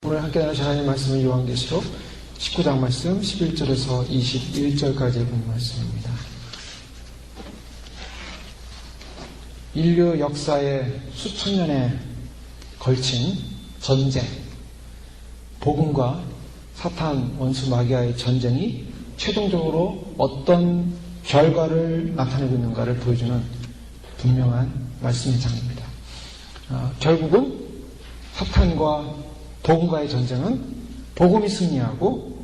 오늘 함께 나누실 하나님의 말씀은 요한계시록 19장 말씀 11절에서 21절까지의 본 말씀입니다. 인류 역사의 수천 년에 걸친 전쟁, 복음과 사탄 원수 마귀아의 전쟁이 최종적으로 어떤 결과를 나타내고 있는가를 보여주는 분명한 말씀의 장입니다. 결국은 사탄과 복음과의 전쟁은 복음이 승리하고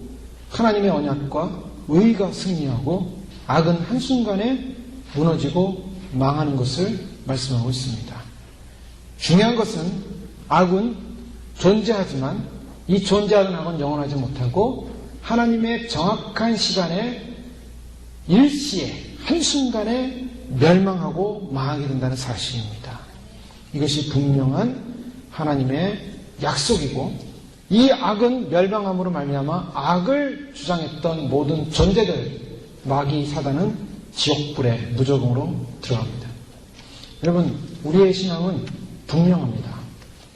하나님의 언약과 의가 승리하고 악은 한순간에 무너지고 망하는 것을 말씀하고 있습니다. 중요한 것은 악은 존재하지만 이 존재하는 악은 영원하지 못하고 하나님의 정확한 시간에 일시에 한순간에 멸망하고 망하게 된다는 사실입니다. 이것이 분명한 하나님의 약속이고 이 악은 멸망함으로 말미암아 악을 주장했던 모든 존재들, 마귀 사단은 지옥불에 무조건으로 들어갑니다. 여러분, 우리의 신앙은 분명합니다.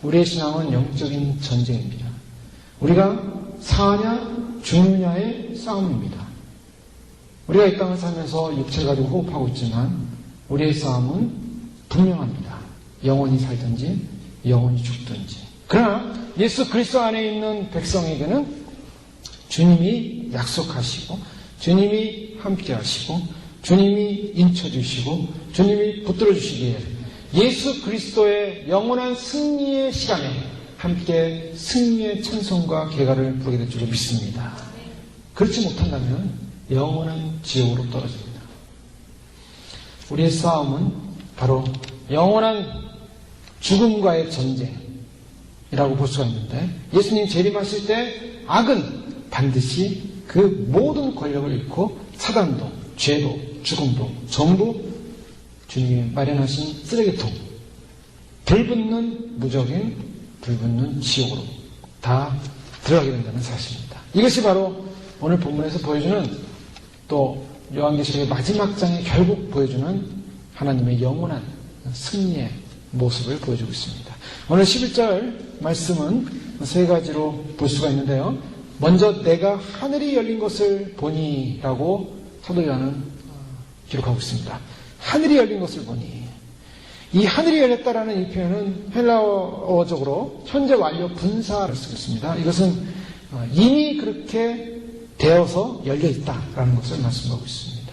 우리의 신앙은 영적인 전쟁입니다. 우리가 사냐 죽느냐의 싸움입니다. 우리가 이 땅을 살면서 육체를 가지고 호흡하고 있지만 우리의 싸움은 분명합니다. 영원히 살든지 영원히 죽든지. 그러나 예수 그리스도 안에 있는 백성에게는 주님이 약속하시고 주님이 함께 하시고 주님이 인쳐주시고 주님이 붙들어 주시기에 예수 그리스도의 영원한 승리의 시간에 함께 승리의 찬송과 개가를 부르게 될 줄로 믿습니다. 그렇지 못한다면 영원한 지옥으로 떨어집니다. 우리의 싸움은 바로 영원한 죽음과의 전쟁이라고 볼 수가 있는데 예수님 재림하실 때 악은 반드시 그 모든 권력을 잃고 사단도 죄도 죽음도 전부 주님이 마련하신 쓰레기통, 불붙는 무적인 불붙는 지옥으로 다 들어가게 된다는 사실입니다. 이것이 바로 오늘 본문에서 보여주는 또 요한계시록의 마지막 장에 결국 보여주는 하나님의 영원한 승리의 모습을 보여주고 있습니다. 오늘 11절 말씀은 세 가지로 볼 수가 있는데요. 먼저 내가 하늘이 열린 것을 보니 라고 사도 요한은 기록하고 있습니다. 하늘이 열린 것을 보니. 이 하늘이 열렸다라는 이 표현은 헬라어적으로 현재 완료 분사를 쓰고 있습니다. 이것은 이미 그렇게 되어서 열려 있다라는 것을 말씀하고 있습니다.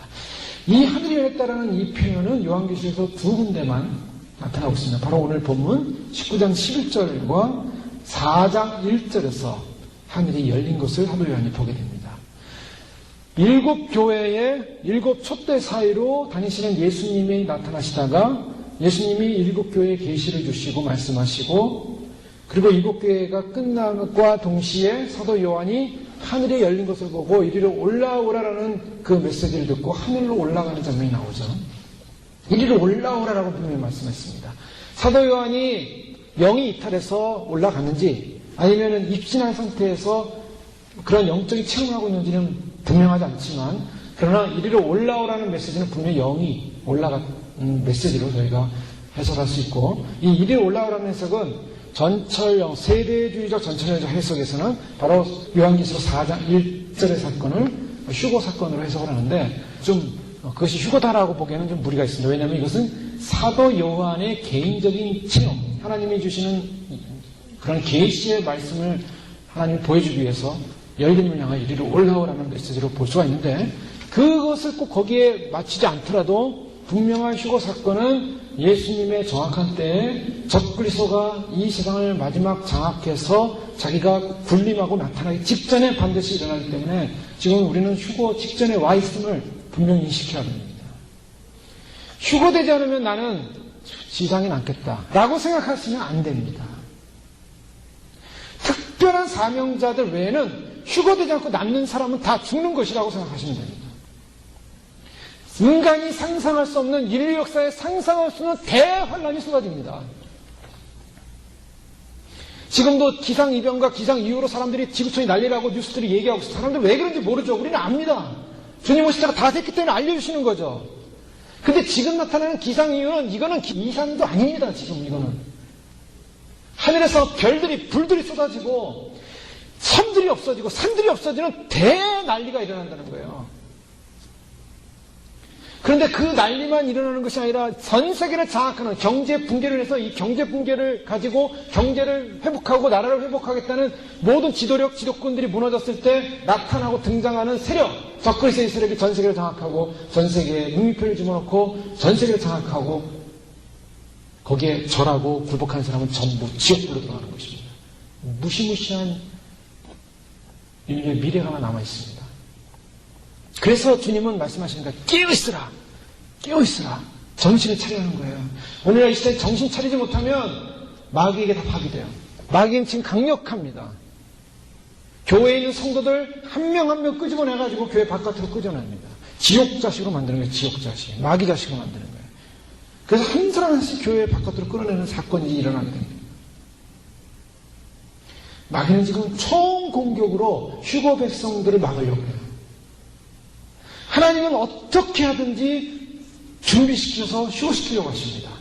이 하늘이 열렸다라는 이 표현은 요한계시록에서 두 군데만 나타나고 있습니다. 바로 오늘 본문 19장 11절과 4장 1절에서 하늘이 열린 것을 사도 요한이 보게 됩니다. 일곱 교회의 일곱 촛대 사이로 다니시는 예수님이 나타나시다가 예수님이 일곱 교회에 계시를 주시고 말씀하시고 그리고 일곱 교회가 끝남과 동시에 사도 요한이 하늘에 열린 것을 보고 이리로 올라오라라는 그 메시지를 듣고 하늘로 올라가는 장면이 나오죠. 이리로 올라오라라고 분명히 말씀했습니다. 사도 요한이 영이 이탈해서 올라갔는지 아니면 입신한 상태에서 그런 영적인 체험을 하고 있는지는 분명하지 않지만 그러나 이리로 올라오라는 메시지는 분명히 영이 올라간 메시지로 저희가 해석할 수 있고 이 이리로 올라오라는 해석은 전철형, 세대주의적 전철형적 해석에서는 바로 요한계시록 4장 1절의 사건을 휴거 사건으로 해석을 하는데 좀 그것이 휴거다라고 보기에는 좀 무리가 있습니다. 왜냐하면 이것은 사도 요한의 개인적인 체험, 하나님이 주시는 그런 계시의 말씀을 하나님이 보여주기 위해서 열린을 향해 이리로 올라오라는 메시지로 볼 수가 있는데 그것을 꼭 거기에 맞추지 않더라도 분명한 휴거 사건은 예수님의 정확한 때에 적그리스도가 이 세상을 마지막 장악해서 자기가 군림하고 나타나기 직전에 반드시 일어나기 때문에 지금 우리는 휴거 직전에 와 있음을 분명히 인식해야 됩니다. 휴거되지 않으면 나는 지상에 남겠다 라고 생각하시면 안 됩니다. 특별한 사명자들 외에는 휴거되지 않고 남는 사람은 다 죽는 것이라고 생각하시면 됩니다. 인간이 상상할 수 없는 인류 역사에 상상할 수 없는 대환란이 쏟아집니다. 지금도 기상이변과 기상 이후로 사람들이 지구촌이 난리라고 뉴스들이 얘기하고 있어요. 사람들 왜 그런지 모르죠. 우리는 압니다. 주님 오시다가 다 됐기 때문에 알려주시는 거죠. 근데 지금 나타나는 기상 이유는 이거는 이상도 아닙니다. 지금 이거는. 하늘에서 별들이 불들이 쏟아지고 섬들이 없어지고 산들이 없어지는 대난리가 일어난다는 거예요. 그런데 그 난리만 일어나는 것이 아니라 전 세계를 장악하는 경제 붕괴를 해서 이 경제 붕괴를 가지고 경제를 회복하고 나라를 회복하겠다는 모든 지도권들이 무너졌을 때 나타나고 등장하는 세력, 적그리스의 세력이 전 세계를 장악하고 전 세계에 묵묵표를 집어넣고 전 세계를 장악하고 거기에 절하고 굴복하는 사람은 전부 지옥불로 들어가는 것입니다. 무시무시한 인류의 미래가 하나 남아있습니다. 그래서 주님은 말씀하시니까 깨어있으라! 깨어있으라! 정신을 차려야 하는 거예요. 오늘날 이 시대에 정신 차리지 못하면 마귀에게 다 파괴돼요. 마귀는 지금 강력합니다. 교회에 있는 성도들 한 명 한 명 끄집어내가지고 교회 바깥으로 끄집어냅니다. 지옥 자식으로 만드는 거예요. 지옥 자식. 마귀 자식으로 만드는 거예요. 그래서 한 사람 하나씩 교회 바깥으로 끌어내는 사건이 일어나게 됩니다. 마귀는 지금 총공격으로 휴거 백성들을 막으려고 해요. 하나님은 어떻게 하든지 준비시켜서 휴거시키려고 하십니다.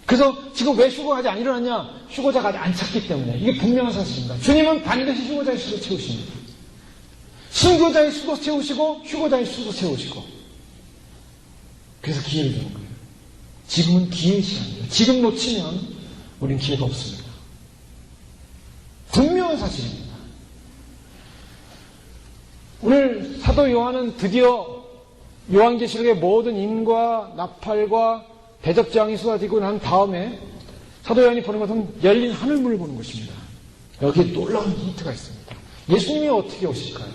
그래서 지금 왜 휴거가 아직 안 일어났냐? 휴거자가 아직 안 찾기 때문에. 이게 분명한 사실입니다. 주님은 반드시 휴거자의 수도 채우십니다. 순교자의 수도 채우시고 휴거자의 수도 채우시고. 그래서 기회를 주는 거예요. 지금은 기회의 시간이에요. 지금 놓치면 우리는 기회가 없습니다. 분명한 사실입니다. 오늘 사도 요한은 드디어 요한계시록의 모든 인과 나팔과 대접장이 쏟아지고 난 다음에 사도 요한이 보는 것은 열린 하늘문을 보는 것입니다. 여기에 놀라운 힌트가 있습니다. 예수님이 어떻게 오실까요?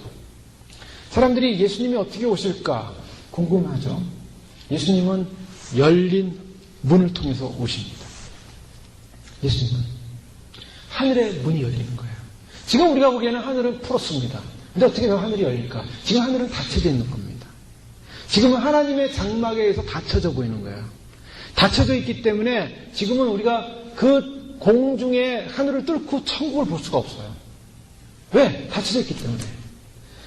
사람들이 예수님이 어떻게 오실까 궁금하죠? 예수님은 열린 문을 통해서 오십니다. 예수님은 하늘의 문이 열리는 거예요. 지금 우리가 보기에는 하늘은 풀었습니다. 근데 어떻게 하늘이 열릴까? 지금 하늘은 닫혀져 있는 겁니다. 지금은 하나님의 장막에 의해서 닫혀져 보이는 거예요. 닫혀져 있기 때문에 지금은 우리가 그 공중의 하늘을 뚫고 천국을 볼 수가 없어요. 왜? 닫혀져 있기 때문에.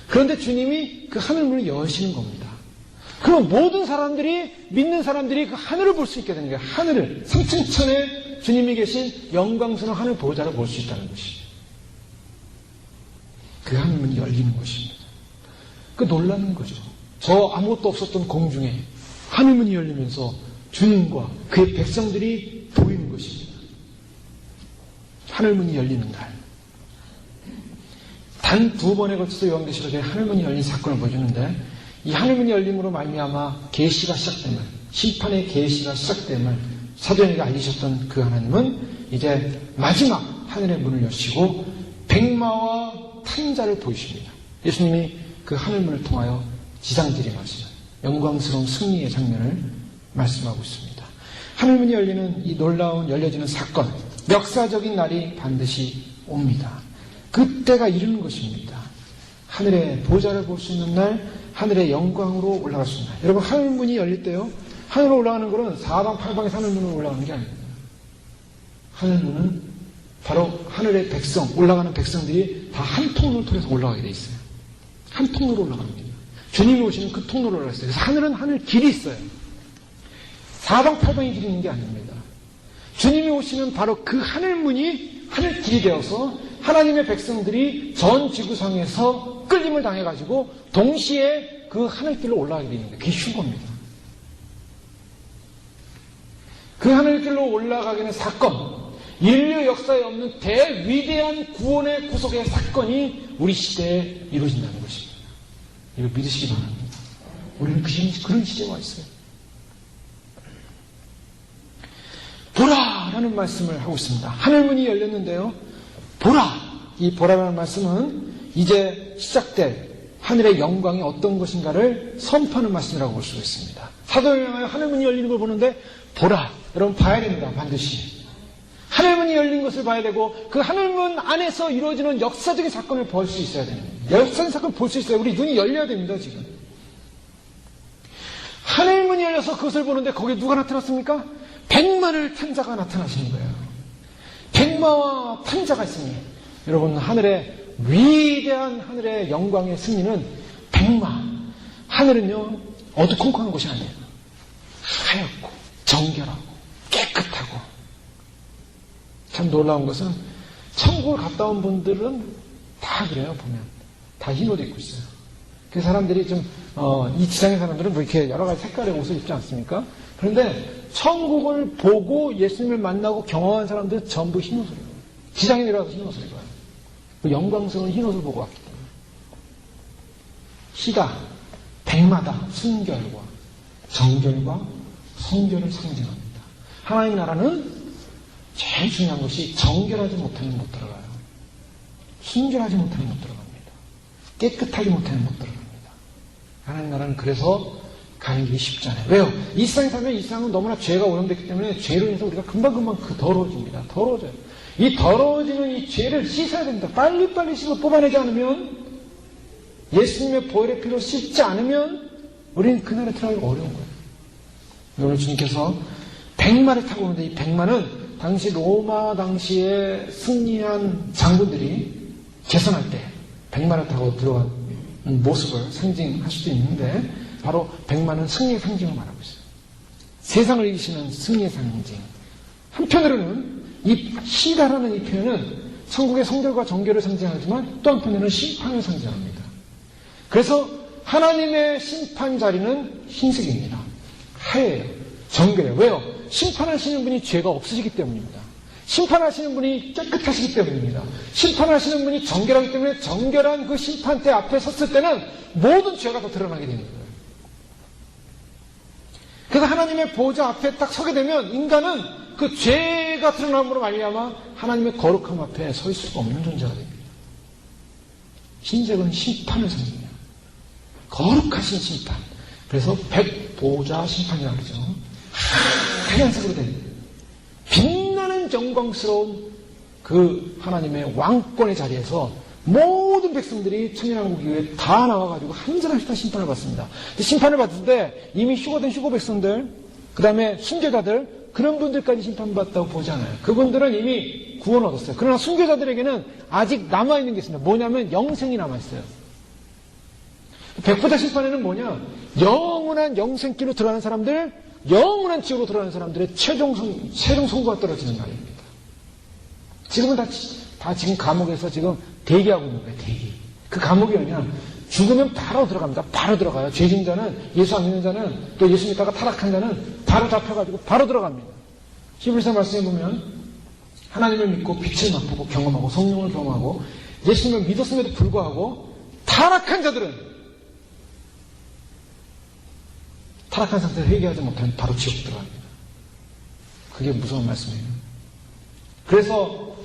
그런데 주님이 그 하늘문을 여시는 겁니다. 그럼 모든 사람들이, 믿는 사람들이 그 하늘을 볼 수 있게 되는 거예요. 하늘을, 삼층천에 주님이 계신 영광스러운 하늘 보호자를 볼 수 있다는 것이죠. 그 하늘문이 열리는 것입니다. 그 놀라는 거죠. 저 아무것도 없었던 공중에 하늘문이 열리면서 주님과 그의 백성들이 보이는 것입니다. 하늘문이 열리는 날. 단 2번에 걸쳐서 요한계시록에 하늘문이 열린 사건을 보여주는데 이 하늘문이 열림으로 말미암아 계시가 시작됨을, 심판의 계시가 시작됨을 사도행에게 알리셨던 그 하나님은 이제 마지막 하늘의 문을 여시고 백마와 탄자를 보이십니다. 예수님이 그 하늘문을 통하여 지상들이 마시는 영광스러운 승리의 장면을 말씀하고 있습니다. 하늘문이 열리는 이 놀라운 열려지는 사건, 역사적인 날이 반드시 옵니다. 그때가 이르는 것입니다. 하늘의 보좌를 볼 수 있는 날, 하늘의 영광으로 올라갈 수 있는 날. 여러분, 하늘문이 열릴 때요, 하늘로 올라가는 것은 사방 팔방의 하늘문으로 올라가는 게 아닙니다. 하늘문은 바로 하늘의 백성, 올라가는 백성들이 다 한 통로를 통해서 올라가게 돼 있어요. 한 통로로 올라갑니다. 주님이 오시는 그 통로로 올라갔어요. 그래서 하늘은 하늘 길이 있어요. 사방팔방의 길이 있는 게 아닙니다. 주님이 오시면 바로 그 하늘문이 하늘 길이 되어서 하나님의 백성들이 전 지구상에서 끌림을 당해가지고 동시에 그 하늘길로 올라가게 되는 거예요. 그게 휴거입니다. 그 하늘길로 올라가게 된 사건, 인류 역사에 없는 대위대한 구원의 구속의 사건이 우리 시대에 이루어진다는 것입니다. 이걸 믿으시기 바랍니다. 우리는 그런 시대에 와 있어요. 보라! 라는 말씀을 하고 있습니다. 하늘문이 열렸는데요. 보라! 이 보라라는 말씀은 이제 시작될 하늘의 영광이 어떤 것인가를 선포하는 말씀이라고 볼 수 있습니다. 사도행을 향하여 하늘문이 열리는 걸 보는데 보라! 여러분 봐야 됩니다. 반드시. 하늘문이 열린 것을 봐야 되고 그 하늘문 안에서 이루어지는 역사적인 사건을 볼 수 있어야 됩니다. 역사적인 사건을 볼 수 있어야 우리 눈이 열려야 됩니다. 지금. 하늘문이 열려서 그것을 보는데 거기에 누가 나타났습니까? 백마를 탄 자가 나타나시는 거예요. 백마와 탄자가 있습니다. 여러분, 하늘의 위대한 하늘의 영광의 승리는 백마. 하늘은요, 어두컴컴한 곳이 아니에요. 하얗고 정결하고 깨끗하고. 참 놀라운 것은 천국을 갔다 온 분들은 다 그래요, 보면. 다 흰 옷 입고 있어요. 그 사람들이 좀, 이 지상의 사람들은 뭐 이렇게 여러 가지 색깔의 옷을 입지 않습니까? 그런데 천국을 보고 예수님을 만나고 경험한 사람들은 전부 흰 옷을 입어요. 지상에 내려와서 흰 옷을 입어요. 그 영광스러운 흰 옷을 보고 왔기 때문에. 희가 백마다 순결과 정결과 성결을 상징합니다. 하나님의 나라는 제일 중요한 것이 정결하지 못하면 못 들어가요. 순결하지 못하면 못 들어갑니다. 깨끗하지 못하면 못 들어갑니다. 하나님 나라는 그래서 가는 길이 쉽지 않아요. 왜요? 이 세상에 살면 이 세상은 너무나 죄가 오염됐기 때문에 죄로 인해서 우리가 금방금방 더러워집니다. 더러워져요. 이 더러워지는 이 죄를 씻어야 됩니다. 빨리빨리 씻어 뽑아내지 않으면, 예수님의 보혈의 피로 씻지 않으면 우리는 그날에 들어가기가 어려운 거예요. 오늘 주님께서 백마를 타고 오는데, 이 백마는 당시 로마 당시에 승리한 장군들이 개선할 때 백마를 타고 들어간 모습을 상징할 수도 있는데, 바로 백마는 승리의 상징을 말하고 있어요. 세상을 이기시는 승리의 상징. 한편으로는 이 희라라는 이 표현은 천국의 성결과 정결을 상징하지만, 또 한편으로는 심판을 상징합니다. 그래서 하나님의 심판 자리는 흰색입니다. 하얘요. 정결해요. 왜요? 심판하시는 분이 죄가 없으시기 때문입니다. 심판하시는 분이 깨끗하시기 때문입니다. 심판하시는 분이 정결하기 때문에, 정결한 그 심판대 앞에 섰을 때는 모든 죄가 다 드러나게 되는 거예요. 그래서 하나님의 보좌 앞에 딱 서게 되면 인간은 그 죄가 드러남으로 말미암아 하나님의 거룩함 앞에 설 수가 없는 존재가 됩니다. 흰색은 심판을 상징해요. 거룩하신 심판. 그래서 백보좌 심판이라고 그러죠. 하얀색으로 된 빛나는 영광스러운 그 하나님의 왕권의 자리에서 모든 백성들이 천년왕국 이후에 다 나와가지고 한 사람씩 다 심판을 받습니다. 심판을 받을 때 이미 휴거된 휴거 백성들, 그 다음에 순교자들, 그런 분들까지 심판받았다고 보지 않아요. 그분들은 이미 구원을 얻었어요. 그러나 순교자들에게는 아직 남아있는 게 있습니다. 뭐냐면 영생이 남아있어요. 백보자 심판에는 뭐냐? 영원한 영생길로 들어가는 사람들, 영원한 지옥으로 들어가는 사람들의 최종 선고가 떨어지는 날입니다. 지금은 다 지금 감옥에서 지금 대기하고 있는 거예요, 대기. 그 감옥이 아니라 죽으면 바로 들어갑니다. 바로 들어가요. 죄진 자는, 예수 안 믿는 자는, 또 예수 믿다가 타락한 자는 바로 잡혀가지고 바로 들어갑니다. 히브리서 말씀에 보면 하나님을 믿고 빛을 맛보고 경험하고 성령을 경험하고 예수님을 믿었음에도 불구하고 타락한 자들은, 타락한 상태에서 회개하지 못하면 바로 지옥 들어갑니다. 그게 무서운 말씀이에요. 그래서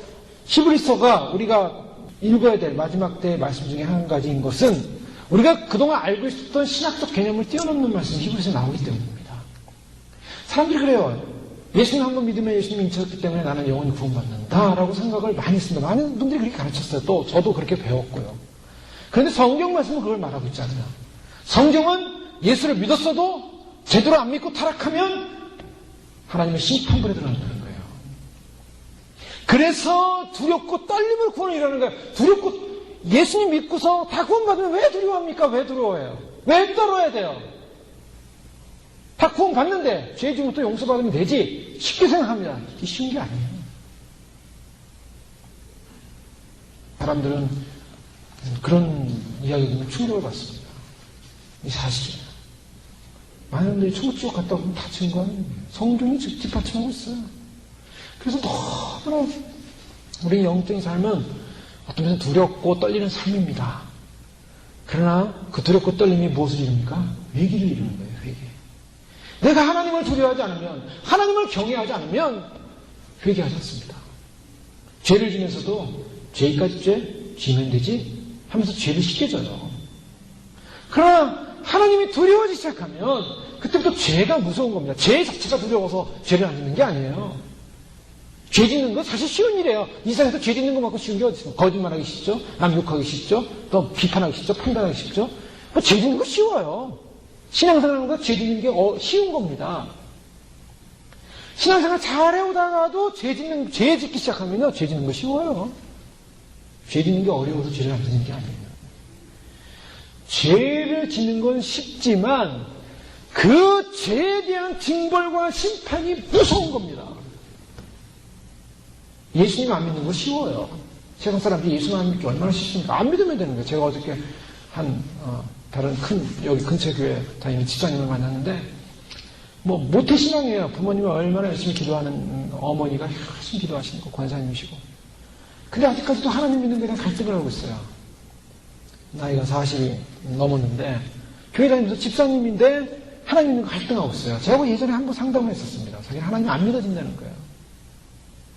히브리서가 우리가 읽어야 될 마지막 때의 말씀 중에 한 가지인 것은, 우리가 그동안 알고 있었던 신학적 개념을 뛰어넘는 말씀이 히브리서에 나오기 때문입니다. 사람들이 그래요. 예수님 한 번 믿으면 예수님이 인쳤기 때문에 나는 영원히 구원받는다 라고 생각을 많이 했습니다. 많은 분들이 그렇게 가르쳤어요. 또 저도 그렇게 배웠고요. 그런데 성경 말씀은 그걸 말하고 있지 않아요. 성경은 예수를 믿었어도 제대로 안 믿고 타락하면 하나님의 심판불에 들어간다는 거예요. 그래서 두렵고 떨림을 구원을 이루는 거예요. 두렵고, 예수님 믿고서 다 구원받으면 왜 두려워합니까? 왜 두려워해요? 왜 떨어야 돼요? 다 구원받는데 죄 지은 것도 용서받으면 되지, 쉽게 생각합니다. 이게 쉬운 게 아니에요. 사람들은 그런 이야기 듣면 충격을 받습니다. 이 사실이에요. 많은 분들이 천국 지옥 갔다 오면 다 증거하는 거예요. 성경이 뒷받침하고 있어요. 그래서 너무나 우리 영적인 삶은 어떤 면에서 두렵고 떨리는 삶입니다. 그러나 그 두렵고 떨림이 무엇을 이룹니까? 회개를 이루는 거예요. 회개. 내가 하나님을 두려워하지 않으면, 하나님을 경외하지 않으면 회개하지 않습니다. 죄를 지면서도 죄까지 죄 지면 되지 하면서 죄를 쉽게 져요. 그러나 하나님이 두려워지기 시작하면 그때부터 죄가 무서운 겁니다. 죄 자체가 두려워서 죄를 안 짓는 게 아니에요. 죄 짓는 건 사실 쉬운 일이에요. 이 세상에서 죄 짓는 것만큼 쉬운 게 어디 있어요? 거짓말하기 쉽죠? 남 욕하기 쉽죠? 또 비판하기 쉽죠? 판단하기 쉽죠? 죄 짓는 거 쉬워요. 신앙생활하는 거 죄 짓는 게 쉬운 겁니다. 신앙생활 잘 해오다가도 죄 짓기 시작하면요, 죄 짓는 거 쉬워요. 죄 짓는 게 어려워서 죄를 안 짓는 게 아니에요. 죄를 짓는 건 쉽지만 그 죄에 대한 징벌과 심판이 무서운 겁니다. 예수님 안 믿는 거 쉬워요. 세상 사람들이 예수만 안 믿기 얼마나 쉽습니까? 안 믿으면 되는 거예요. 제가 어저께 다른 여기 근처 교회 다니는 집사님을 만났는데, 모태신앙이에요. 부모님이 얼마나 열심히 기도하는 어머니가 열심히 기도하시는 거, 권사님이시고. 근데 아직까지도 하나님 믿는 거에 대한 갈등을 하고 있어요. 나이가 40이 넘었는데, 교회 다니면서 집사님인데, 하나님 믿는 거 갈등하고 있어요. 제가 예전에 한번 상담을 했었습니다. 자기는 하나님 안 믿어진다는 거예요.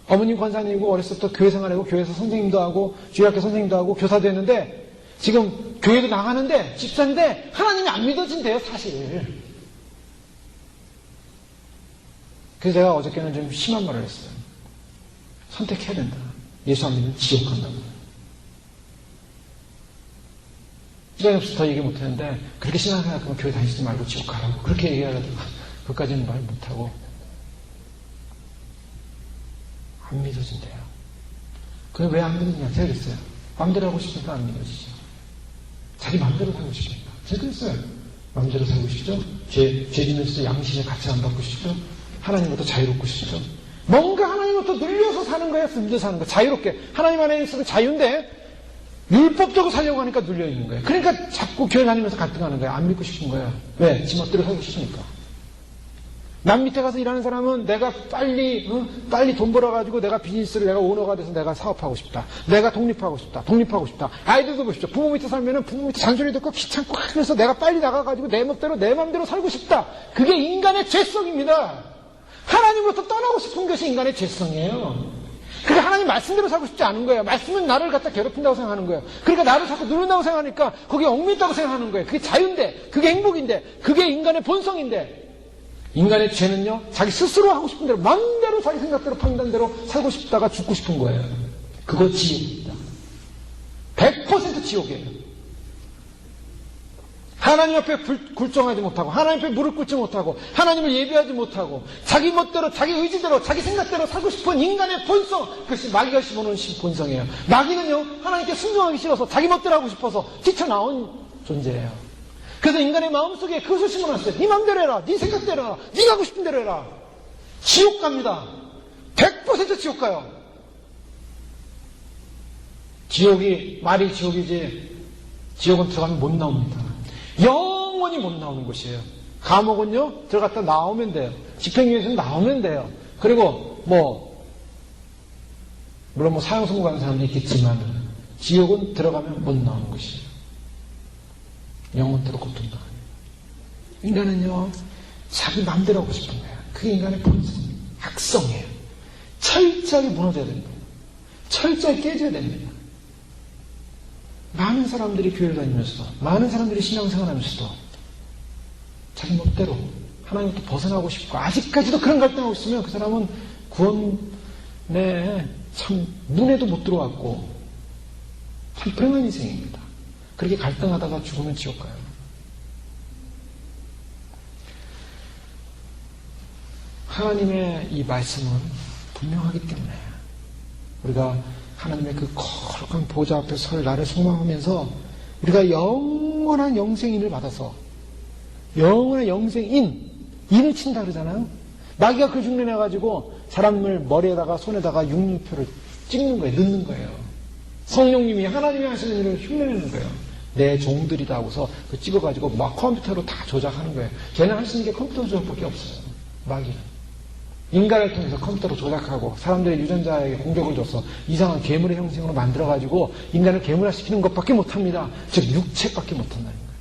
어머님 권사님이고, 어렸을 때부터 교회 생활하고, 교회에서 선생님도 하고, 주일학교 선생님도 하고, 교사도 했는데, 지금 교회도 나가는데, 집사인데, 하나님이 안 믿어진대요, 사실. 그래서 제가 어저께는 좀 심한 말을 했어요. 선택해야 된다. 예수 안 믿으면 지옥 간다고. 시간이 없어서 더 얘기 못했는데, 그렇게 신앙생활하면 교회 다니지 말고 지옥 가라고. 그렇게 얘기하다가, 그것까지는 말 못하고, 안 믿어진대요. 그게 왜 안 믿느냐? 제가 그랬어요. 마음대로 하고 싶으니까 안 믿어지죠. 자기 마음대로 살고 싶으니까. 제가 그랬어요. 마음대로 살고 싶죠? 죄 지면서 양심의 가치 안 받고 싶죠? 하나님부터 자유롭고 싶죠? 뭔가 하나님부터 눌려서 사는 거예요? 눌려서 사는 거. 자유롭게. 하나님 안에 있으면 자유인데, 율법적으로 살려고 하니까 눌려있는 거예요. 그러니까 자꾸 교회 다니면서 갈등하는 거예요. 안 믿고 싶은 거예요. 왜? 지 멋대로 살고 싶으니까. 남 밑에 가서 일하는 사람은 내가 빨리 돈 벌어가지고 내가 비즈니스를 내가 오너가 돼서 내가 사업하고 싶다. 내가 독립하고 싶다. 아이들도 보십시오. 부모 밑에 살면은 부모 밑에 잔소리 듣고 귀찮고 그래서 내가 빨리 나가가지고 내 맘대로 살고 싶다. 그게 인간의 죄성입니다. 하나님으로부터 떠나고 싶은 것이 인간의 죄성이에요. 그게 하나님 말씀대로 살고 싶지 않은 거예요. 말씀은 나를 갖다 괴롭힌다고 생각하는 거예요. 그러니까 나를 자꾸 누른다고 생각하니까 거기에 얽매있다고 생각하는 거예요. 그게 자유인데, 그게 행복인데, 그게 인간의 본성인데, 인간의 죄는요, 자기 스스로 하고 싶은 대로, 마음대로 자기 생각대로 판단대로 살고 싶다가 죽고 싶은 거예요. 그거 지옥입니다. 100% 지옥이에요. 하나님 앞에 굴종하지 못하고, 하나님 앞에 무릎 꿇지 못하고, 하나님을 예배하지 못하고, 자기 멋대로, 자기 의지대로, 자기 생각대로 살고 싶은 인간의 본성, 그것이 마귀가 심어놓은 본성이에요. 마귀는요, 하나님께 순종하기 싫어서, 자기 멋대로 하고 싶어서 뛰쳐나온 존재예요. 그래서 인간의 마음속에 그것을 심어놨어요. 네 맘대로 해라. 네 생각대로 해라. 네가 하고 싶은 대로 해라. 지옥 갑니다. 100% 지옥 가요. 말이 지옥이지, 지옥은 들어가면 못 나옵니다. 영원히 못 나오는 곳이에요. 감옥은요, 들어갔다 나오면 돼요. 집행유예에서는 나오면 돼요. 그리고 물론 사형 선고하는 사람도 있겠지만, 지옥은 들어가면 못 나오는 곳이에요. 영혼대로 고통당합니다. 인간은요, 자기 마음대로 하고 싶은 거예요. 그게 인간의 본성, 악성이에요. 철저하게 무너져야 됩니다. 철저하게 깨져야 됩니다. 많은 사람들이 교회를 다니면서도, 많은 사람들이 신앙생활 하면서도 자기 멋대로 하나님부터 벗어나고 싶고, 아직까지도 그런 갈등하고 있으면 그 사람은 구원에 참 눈에도 못 들어왔고, 참 불행한 인생입니다. 그렇게 갈등하다가 죽으면 지옥 가요. 하나님의 이 말씀은 분명하기 때문에 우리가 하나님의 그 거룩한 보좌 앞에 설 나를 소망하면서 우리가 영원한 영생인을 받아서, 영원한 영생인, 인을 친다 그러잖아요. 마귀가 그 흉내 내가지고 사람을 머리에다가 손에다가 육류표를 찍는 거예요. 넣는 거예요. 성령님이 하나님이 하시는 일을 흉내내는 거예요. 내 종들이다 하고서 그 찍어가지고 막 컴퓨터로 다 조작하는 거예요. 걔는 할 수 있는 게 컴퓨터 조작밖에 없어요. 마귀는. 인간을 통해서 컴퓨터로 조작하고 사람들의 유전자에게 공격을 줘서 이상한 괴물의 형식으로 만들어가지고 인간을 괴물화시키는 것밖에 못합니다. 즉 육체밖에 못한다는 거예요.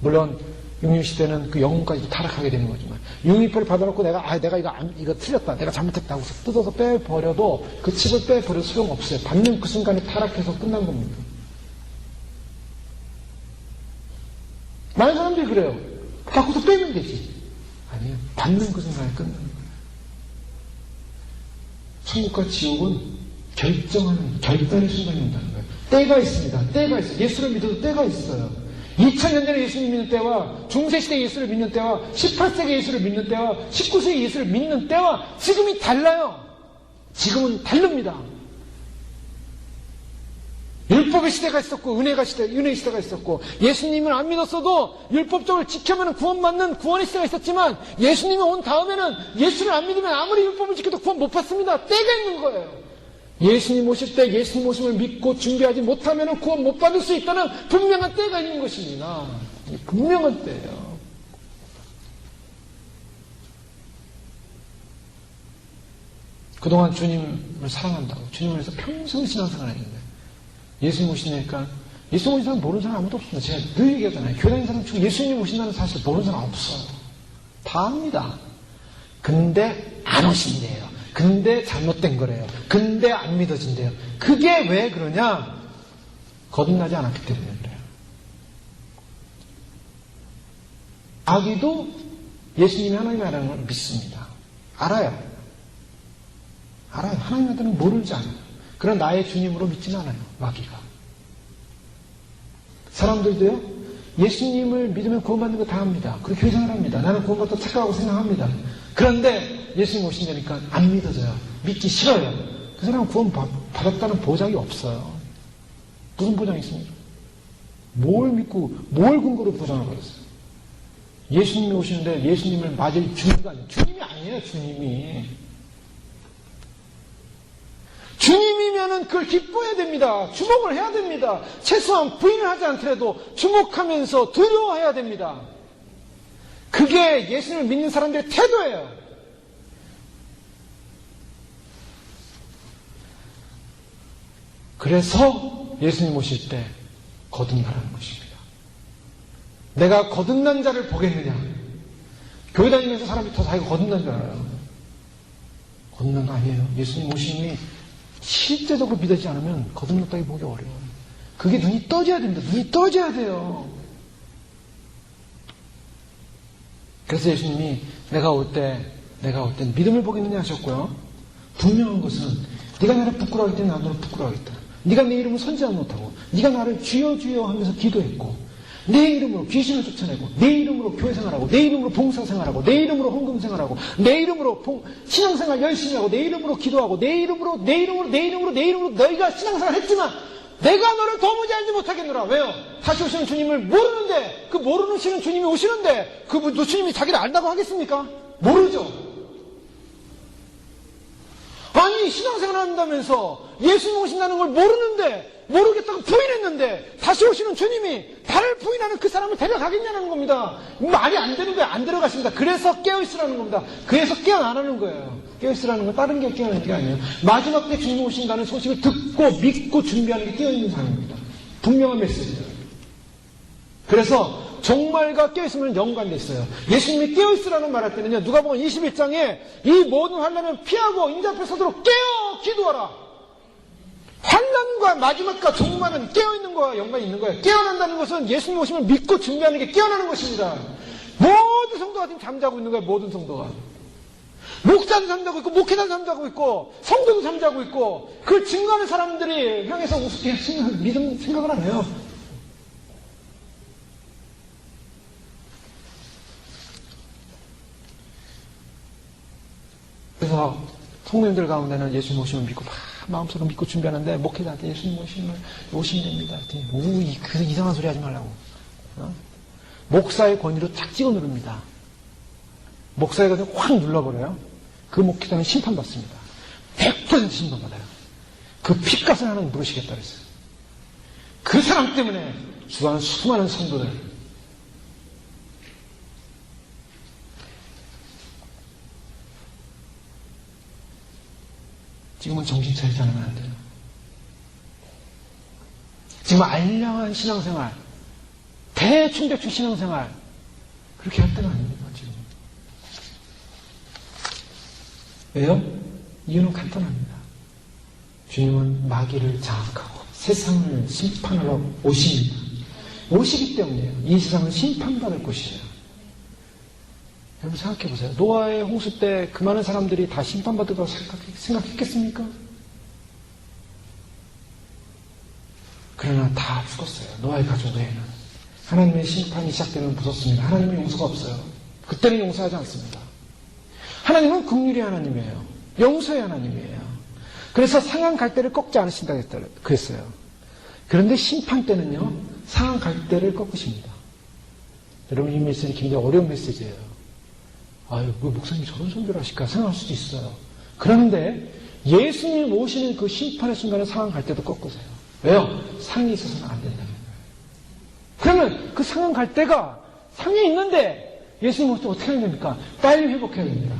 물론 육류시대는 그 영혼까지도 타락하게 되는 거지만, 육류표를 받아놓고 내가 이거 틀렸다, 내가 잘못했다 하고서 뜯어서 빼버려도, 그 칩을 빼버려도 소용없어요. 받는 그 순간에 타락해서 끝난 겁니다. 많은 사람들이 그래요. 갖고서 빼면 되지. 아니에요. 받는 그 순간에 끝나는 거예요. 천국과 지옥은 결단의 순간이 온다는 거예요. 때가 있습니다. 때가 있어요. 예수를 믿어도 때가 있어요. 2000년 전에 예수를 믿는 때와, 중세시대 예수를 믿는 때와, 18세기 예수를 믿는 때와, 19세기 예수를 믿는 때와 지금이 달라요. 지금은 다릅니다. 율법의 시대가 있었고, 은혜의 시대가 있었고, 예수님을 안 믿었어도 율법적으로 지켜면 구원받는 구원의 시대가 있었지만, 예수님이 온 다음에는 예수를 안 믿으면 아무리 율법을 지켜도 구원 못 받습니다. 때가 있는 거예요. 예수님 오실 때 예수님 오심을 믿고 준비하지 못하면 구원 못 받을 수 있다는 분명한 때가 있는 것입니다. 분명한 때예요. 그동안 주님을 사랑한다고 주님을 위해서 평생 신앙생활 했는데 예수님 오시니까 예수님 오신 사람 모르는 사람 아무도 없습니다. 제가 늘 얘기하잖아요. 교회 다니는 사람 중에 예수님 오신다는 사실 모르는 사람 없어요. 다 압니다. 근데 안 오신대요. 근데 잘못된 거래요. 근데 안 믿어진대요. 그게 왜 그러냐? 거듭나지 않았기 때문에 그래요. 아기도 예수님이 하나님이라는 걸 믿습니다. 알아요. 알아요. 하나님한테는 모르지 않아요. 그러나 나의 주님으로 믿지는 않아요. 마귀가. 사람들도요. 예수님을 믿으면 구원받는 거 다 합니다. 그렇게 교생활합니다. 나는 구원받다 착각하고 생각합니다. 그런데 예수님 오신다니까 안 믿어져요. 믿기 싫어요. 그 사람은 구원 받았다는 보장이 없어요. 무슨 보장이 있습니까? 뭘 믿고 뭘 근거로 보장을 받았어요? 예수님이 오시는데 예수님을 맞을 주님이 아니에요. 주님이 아니에요. 주님이면은 그걸 기뻐해야 됩니다. 주목을 해야 됩니다. 최소한 부인을 하지 않더라도 주목하면서 두려워해야 됩니다. 그게 예수님을 믿는 사람들의 태도예요. 그래서 예수님 오실 때 거듭나라는 것입니다. 내가 거듭난 자를 보겠느냐? 교회 다니면서 사람이 더 자기가 거듭난 줄 알아요. 거듭난 거 아니에요. 예수님 오심이 실제적으로 믿어지지 않으면 거듭났다기 보기 어려워요. 그게 눈이 떠져야 됩니다. 눈이 떠져야 돼요. 그래서 예수님이 내가 올 때 믿음을 보겠느냐 하셨고요. 분명한 것은 네가 나를 부끄러워할 때는 나도 너를 부끄러워하겠다. 네가 내 이름을 선지하지 못하고 네가 나를 주여 주여 하면서 기도했고 내 이름으로 귀신을 쫓아내고 내 이름으로 교회생활하고 내 이름으로 봉사생활하고 내 이름으로 헌금생활하고 내 이름으로 신앙생활 열심히 하고 내 이름으로 기도하고 내 이름으로 너희가 신앙생활 했지만 내가 너를 도무지 알지 못하겠노라. 왜요? 다시 오시는 주님을 모르는데 그 모르시는 주님이 오시는데 그 주님이 자기를 안다고 하겠습니까? 모르죠. 아니 신앙생활 한다면서 예수님 오신다는 걸 모르겠다고 부인했는데 다시 오시는 주님이 나를 부인하는 그 사람을 데려가겠냐는 겁니다. 말이 안 되는 거예요. 안 데려가십니다. 그래서 깨어있으라는 겁니다. 그래서 깨어나라는 거예요. 깨어있으라는 건 다른 게 깨어있는 게 아니에요. 마지막 때 주님 오신다는 소식을 듣고 믿고 준비하는 게 깨어있는 사람입니다. 분명한 메시지예요. 그래서 종말과 깨어있으면 연관되어 있어요. 예수님이 깨어있으라는 말 할 때는요. 누가복음 21장에 이 모든 환난을 피하고 인자 앞에 서도록 깨어 기도하라. 환난과 마지막과 종말은 깨어있는 거와 연관이 있는 거예요. 깨어난다는 것은 예수님 오심을 믿고 준비하는 게 깨어나는 것입니다. 모든 성도가 지금 잠자고 있는 거예요. 모든 성도가. 목사도 잠자고 있고 목회자도 잠자고 있고 성도도 잠자고 있고 그걸 증거하는 사람들이 향해서 우습게 믿음 생각을 안 해요. 그래서 성도님들 가운데는 예수님 오심을 믿고 막 마음속으로 믿고 준비하는데 목회자한테 예수님 오시면 됩니다. 그 이상한 소리 하지 말라고. 목사의 권위로 탁 찍어 누릅니다. 목사의 권위를 확 눌러버려요. 그 목회자는 심판받습니다. 100% 심판받아요. 그 핏값을 하나님 물으시겠다 그랬어요. 그 사람 때문에 수많은 성도들 지금은 정신 차리지 않으면 안 돼요. 지금 알량한 신앙생활, 대충대충 신앙생활, 그렇게 할 때가 아닙니다, 지금. 왜요? 이유는 간단합니다. 주님은 마귀를 장악하고 세상을 심판하러 오십니다. 오시기 때문이에요. 이 세상은 심판받을 곳이에요. 여러분 생각해 보세요. 노아의 홍수 때 그 많은 사람들이 다 심판받을 거라고 생각했겠습니까? 그러나 다 죽었어요. 노아의 가족 외에는. 하나님의 심판이 시작되면 무섭습니다. 하나님의 용서가 없어요. 그때는 용서하지 않습니다. 하나님은 긍휼의 하나님이에요. 용서의 하나님이에요. 그래서 상한 갈대를 꺾지 않으신다고 그랬어요. 그런데 심판 때는요. 상한 갈대를 꺾으십니다. 여러분 이 메시지 굉장히 어려운 메시지예요. 아유, 왜 목사님이 저런 선교를 하실까 생각할 수도 있어요. 그런데 예수님 오시는 그 심판의 순간에 상황 갈 때도 꺾으세요. 왜요? 상이 있어서는 안 된다는 거예요. 그러면 그 상황 갈 때가 상이 있는데 예수님 오실 때 어떻게 해야 됩니까? 빨리 회복해야 됩니다.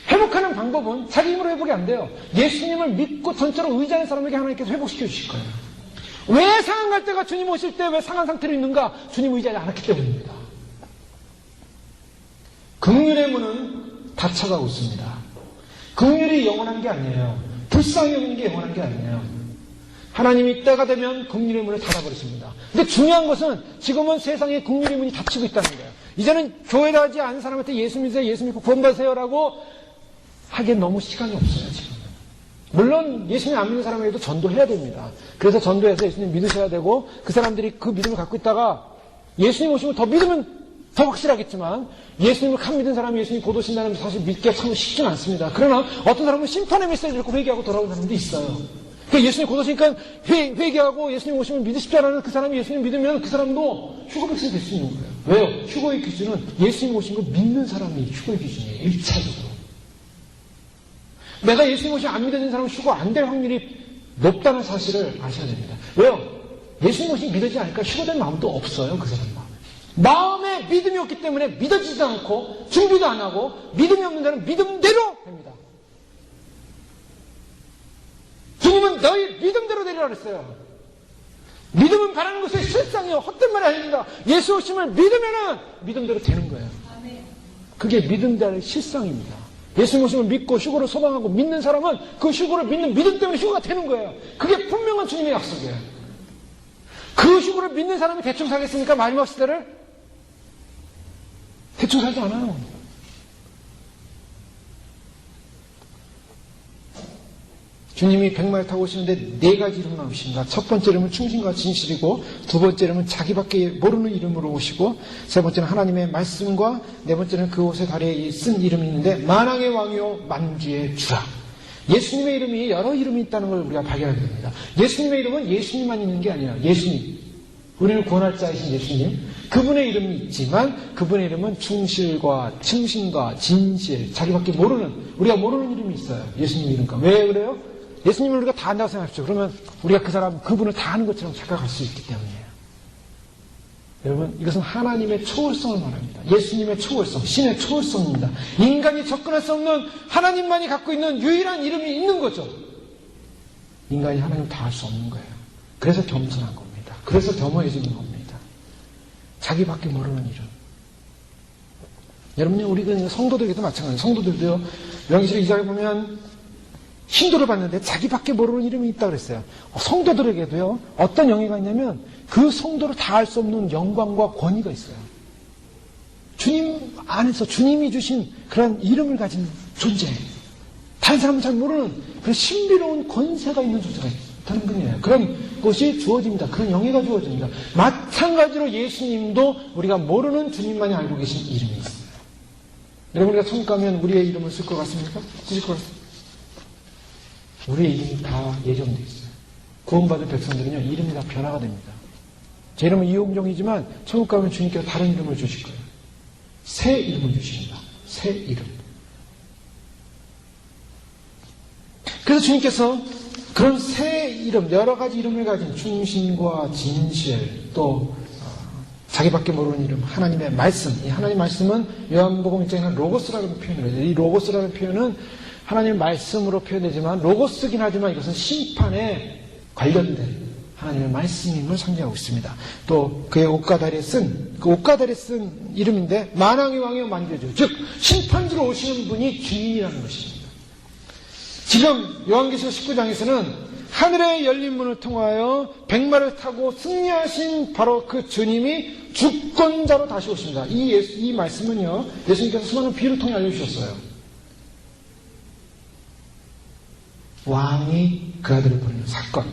회복하는 방법은 자기 힘으로 회복이 안 돼요. 예수님을 믿고 전적으로 의지하는 사람에게 하나님께서 회복시켜 주실 거예요. 왜 상한 갈 때가 주님 오실 때 왜 상한 상태로 있는가? 주님 의지하지 않았기 때문입니다. 긍휼의 문은 닫혀가고 있습니다. 긍휼이 영원한 게 아니에요. 불쌍히 여기는 게 영원한 게 아니에요. 하나님이 때가 되면 긍휼의 문을 닫아버리십니다. 근데 중요한 것은 지금은 세상에 긍휼의 문이 닫히고 있다는 거예요. 이제는 교회 나지 않은 사람한테 예수 믿으세요, 예수 믿고 구원받으세요라고 하기엔 너무 시간이 없어요, 지금. 물론 예수님 안 믿는 사람에게도 전도해야 됩니다. 그래서 전도해서 예수님 믿으셔야 되고 그 사람들이 그 믿음을 갖고 있다가 예수님 오시면 더 믿으면 더 확실하겠지만 예수님을 간 믿은 사람이 예수님 곧 오신다는 사실 믿기가 참 쉽지는 않습니다. 그러나 어떤 사람은 심판의 메시지를 듣고 회개하고 돌아오는 사람도 있어요. 그러니까 예수님 곧 오시니까 회개하고 예수님 오시면 믿으십자라는 그 사람이 예수님 믿으면 그 사람도 휴거 백성이 될 수 있는 거예요. 왜요? 휴거의 기준은 예수님 오신 거 믿는 사람이 휴거의 기준이에요. 1차적으로. 내가 예수님 오시면 안 믿어진 사람은 휴거 안 될 확률이 높다는 사실을 아셔야 됩니다. 왜요? 예수님 오시면 믿어지지 않으니까 휴거된 마음도 없어요. 그 사람 마음에 믿음이 없기 때문에 믿어지지도 않고 준비도 안 하고 믿음이 없는 자는 믿음대로 됩니다. 주님은 너희 믿음대로 되리라 그랬어요. 믿음은 바라는 것의 실상이요. 헛된 말이 아닙니다. 예수 오심을 믿으면은 믿음대로 되는 거예요. 그게 믿음대로의 실상입니다. 예수 오심을 믿고 휴거를 소망하고 믿는 사람은 그 휴거를 믿는 믿음 때문에 휴거가 되는 거예요. 그게 분명한 주님의 약속이에요. 그 휴거를 믿는 사람이 대충 살겠습니까? 마지막 시대를? 대충 살지 않아요. 주님이 백마를 타고 오시는데 4가지 이름 나오십니다. 첫 번째 이름은 충신과 진실이고, 두 번째 이름은 자기밖에 모르는 이름으로 오시고, 세 번째는 하나님의 말씀과, 네 번째는 그 옷의 다리에 쓴 이름이 있는데 만왕의 왕이요 만주의 주라. 예수님의 이름이 여러 이름이 있다는 걸 우리가 발견하게 됩니다. 예수님의 이름은 예수님만 있는 게 아니라 예수님, 우리를 구원할 자이신 예수님, 그분의 이름이 있지만 그분의 이름은 충실과 충신과 진실, 자기밖에 모르는, 우리가 모르는 이름이 있어요. 예수님 이름과. 왜 그래요? 예수님을 우리가 다 안다고 생각하십시오. 그러면 우리가 그 사람, 그분을 다 아는 것처럼 착각할 수 있기 때문이에요. 여러분, 이것은 하나님의 초월성을 말합니다. 예수님의 초월성, 신의 초월성입니다. 인간이 접근할 수 없는 하나님만이 갖고 있는 유일한 이름이 있는 거죠. 인간이 하나님을 다 할 수 없는 거예요. 그래서 겸손한 겁니다. 그래서 겸허해지는 겁니다. 자기밖에 모르는 이름. 여러분요, 우리가 성도들에게도 마찬가지예요. 성도들도요, 요한계시록 2장에 보면 hin도를 봤는데 자기밖에 모르는 이름이 있다고 그랬어요. 성도들에게도요, 어떤 영예가 있냐면 그 성도를 다 알 수 없는 영광과 권위가 있어요. 주님 안에서 주님이 주신 그런 이름을 가진 존재. 다른 사람은 잘 모르는 그런 신비로운 권세가 있는 존재가 있다는 분이에요. 그런 것이 주어집니다. 그런 영예가 주어집니다. 마찬가지로 예수님도 우리가 모르는 주님만이 알고 계신 이름이 있어요. 여러분, 우리가 천국 가면 우리의 이름을 쓸 것 같습니까? 쓰실 것 같습니까? 우리의 이름이 다 예정되어 있어요. 구원받은 백성들은요, 이름이 다 변화가 됩니다. 제 이름은 이용정이지만 천국 가면 주님께서 다른 이름을 주실 거예요. 새 이름을 주십니다. 새 이름. 그래서 주님께서 그런 새 이름, 여러 가지 이름을 가진 충신과 진실, 또 자기밖에 모르는 이름, 하나님의 말씀. 이 하나님의 말씀은 요한복음 1장에는 로고스라는 표현을 해요. 이 로고스라는 표현은 하나님의 말씀으로 표현되지만 로고스긴 하지만 이것은 심판에 관련된 하나님의 말씀임을 상징하고 있습니다. 또 그의 옷과 다리에 쓴, 그 옷과 다리에 쓴 이름인데 만왕의 왕이요 만주주, 즉 심판주로 오시는 분이 주인이라는 것입니다. 지금 요한계시록 19장에서는 하늘의 열린 문을 통하여 백마를 타고 승리하신 바로 그 주님이 주권자로 다시 오십니다. 이 말씀은요, 예수님께서 수많은 비유를 통해 알려주셨어요. 왕이 그 아들을 버리는 사건.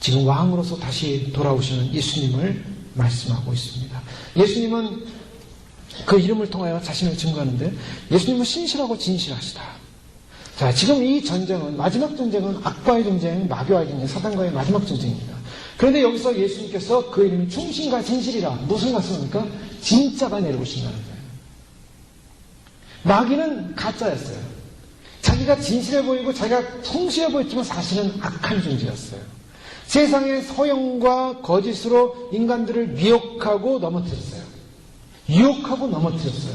지금 왕으로서 다시 돌아오시는 예수님을 말씀하고 있습니다. 예수님은 그 이름을 통하여 자신을 증거하는데 예수님은 신실하고 진실하시다. 자, 지금 이 전쟁은, 마지막 전쟁은 악과의 전쟁, 마귀와의 전쟁, 사단과의 마지막 전쟁입니다. 그런데 여기서 예수님께서 그 이름이 충신과 진실이라 무슨 말씀입니까? 진짜가 내려오신다는 거예요. 마귀는 가짜였어요. 자기 자기가 진실해 보이고 자기가 성실해 보였지만 사실은 악한 존재였어요. 세상의 서형과 거짓으로 인간들을 미혹하고 넘어뜨렸어요. 유혹하고 넘어뜨렸어요.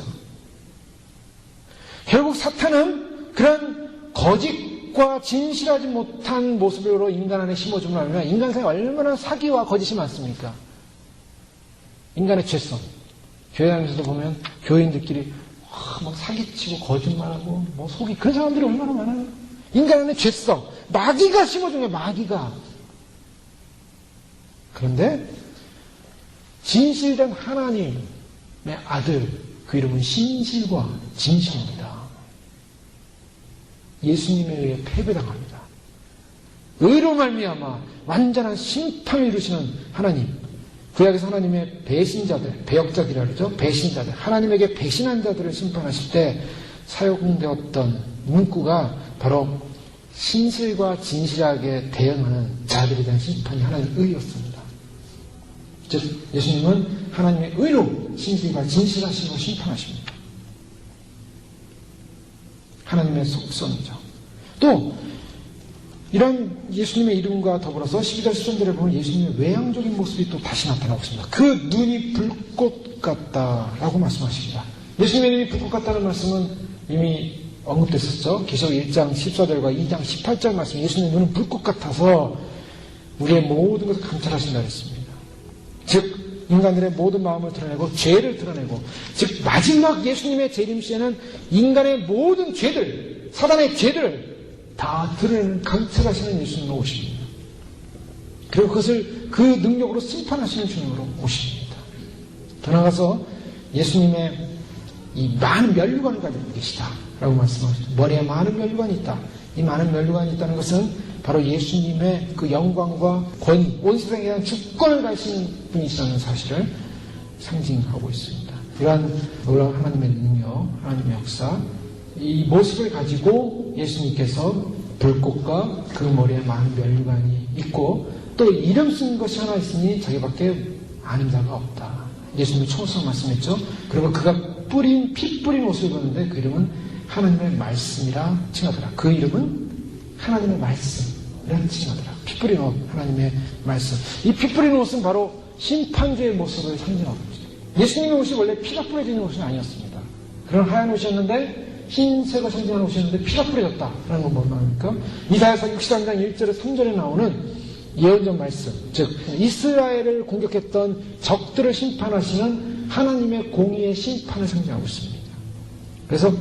결국 사탄은 그런 거짓과 진실하지 못한 모습으로 인간 안에 심어주면 얼마나 인간 사이에 얼마나 사기와 거짓이 많습니까? 인간의 죄성. 교회 다니면서도 보면 교인들끼리 막 사기치고 거짓말하고 뭐 속이 그런 사람들이 얼마나 많아요. 인간 안에 죄성. 마귀가 심어준 거예요. 마귀가. 그런데 진실된 하나님의 아들, 그 이름은 신실과 진실입니다. 예수님에 의해 패배당합니다. 의로 말미암아 완전한 심판을 이루시는 하나님. 구약에서 하나님의 배신자들, 배역자들이라 그러죠. 배신자들, 하나님에게 배신한 자들을 심판하실 때 사용되었던 문구가 바로 신실과 진실하게 대응하는 자들에 대한 심판이 하나님의 의였습니다. 즉 예수님은 하나님의 의로 신실과 진실하심으로 심판하십니다. 하나님의 속성이죠. 또 이런 예수님의 이름과 더불어서 12절 시전들에 보면 예수님의 외향적인 모습이 또 다시 나타나고 있습니다. 그 눈이 불꽃 같다라고 말씀하십니다. 예수님의 눈이 불꽃 같다는 말씀은 이미 언급됐었죠. 계시록 1장 14절과 2장 18절 말씀. 예수님의 눈은 불꽃 같아서 우리의 모든 것을 감찰하신다 그랬습니다. 즉 인간들의 모든 마음을 드러내고 죄를 드러내고, 즉 마지막 예수님의 재림시에는 인간의 모든 죄들, 사단의 죄들을 다 드러내는 감찰하시는 예수님으로 오십니다. 그리고 그것을 그 능력으로 심판하시는 주님으로 오십니다. 더 나아가서 예수님의 이 많은 면류관을 가지고 계시다라고 말씀하셨죠. 머리에 많은 면류관이 있다. 이 많은 면류관이 있다는 것은 바로 예수님의 그 영광과 권위, 온 세상에 대한 주권을 가지시는 분이시라는 사실을 상징하고 있습니다. 이러한 놀라운 하나님의 능력, 하나님의 역사, 이 모습을 가지고 예수님께서 불꽃과 그 머리에 많은 면류관이 있고 또 이름 쓴 것이 하나 있으니 자기밖에 아는 자가 없다. 예수님이 처음으로 말씀했죠. 그리고 그가 피 뿌린 옷을 입었는데 그 이름은 하나님의 말씀이라 칭하더라. 그 이름은 하나님의 말씀이라 칭하더라. 피 뿌린 옷, 하나님의 말씀. 이 피 뿌린 옷은 바로 심판주의 모습을 상징하고 있습니다. 예수님의 옷이 원래 피가 뿌려지는 옷은 아니었습니다. 그런 하얀 옷이었는데 흰색을 상징하는 옷이었는데 피가 뿌려졌다라는 건 뭔 말입니까? 이사야서 63장 1절에 3절에 나오는 예언적 말씀, 즉 이스라엘을 공격했던 적들을 심판하시는 하나님의 공의의 심판을 상징하고 있습니다. 그래서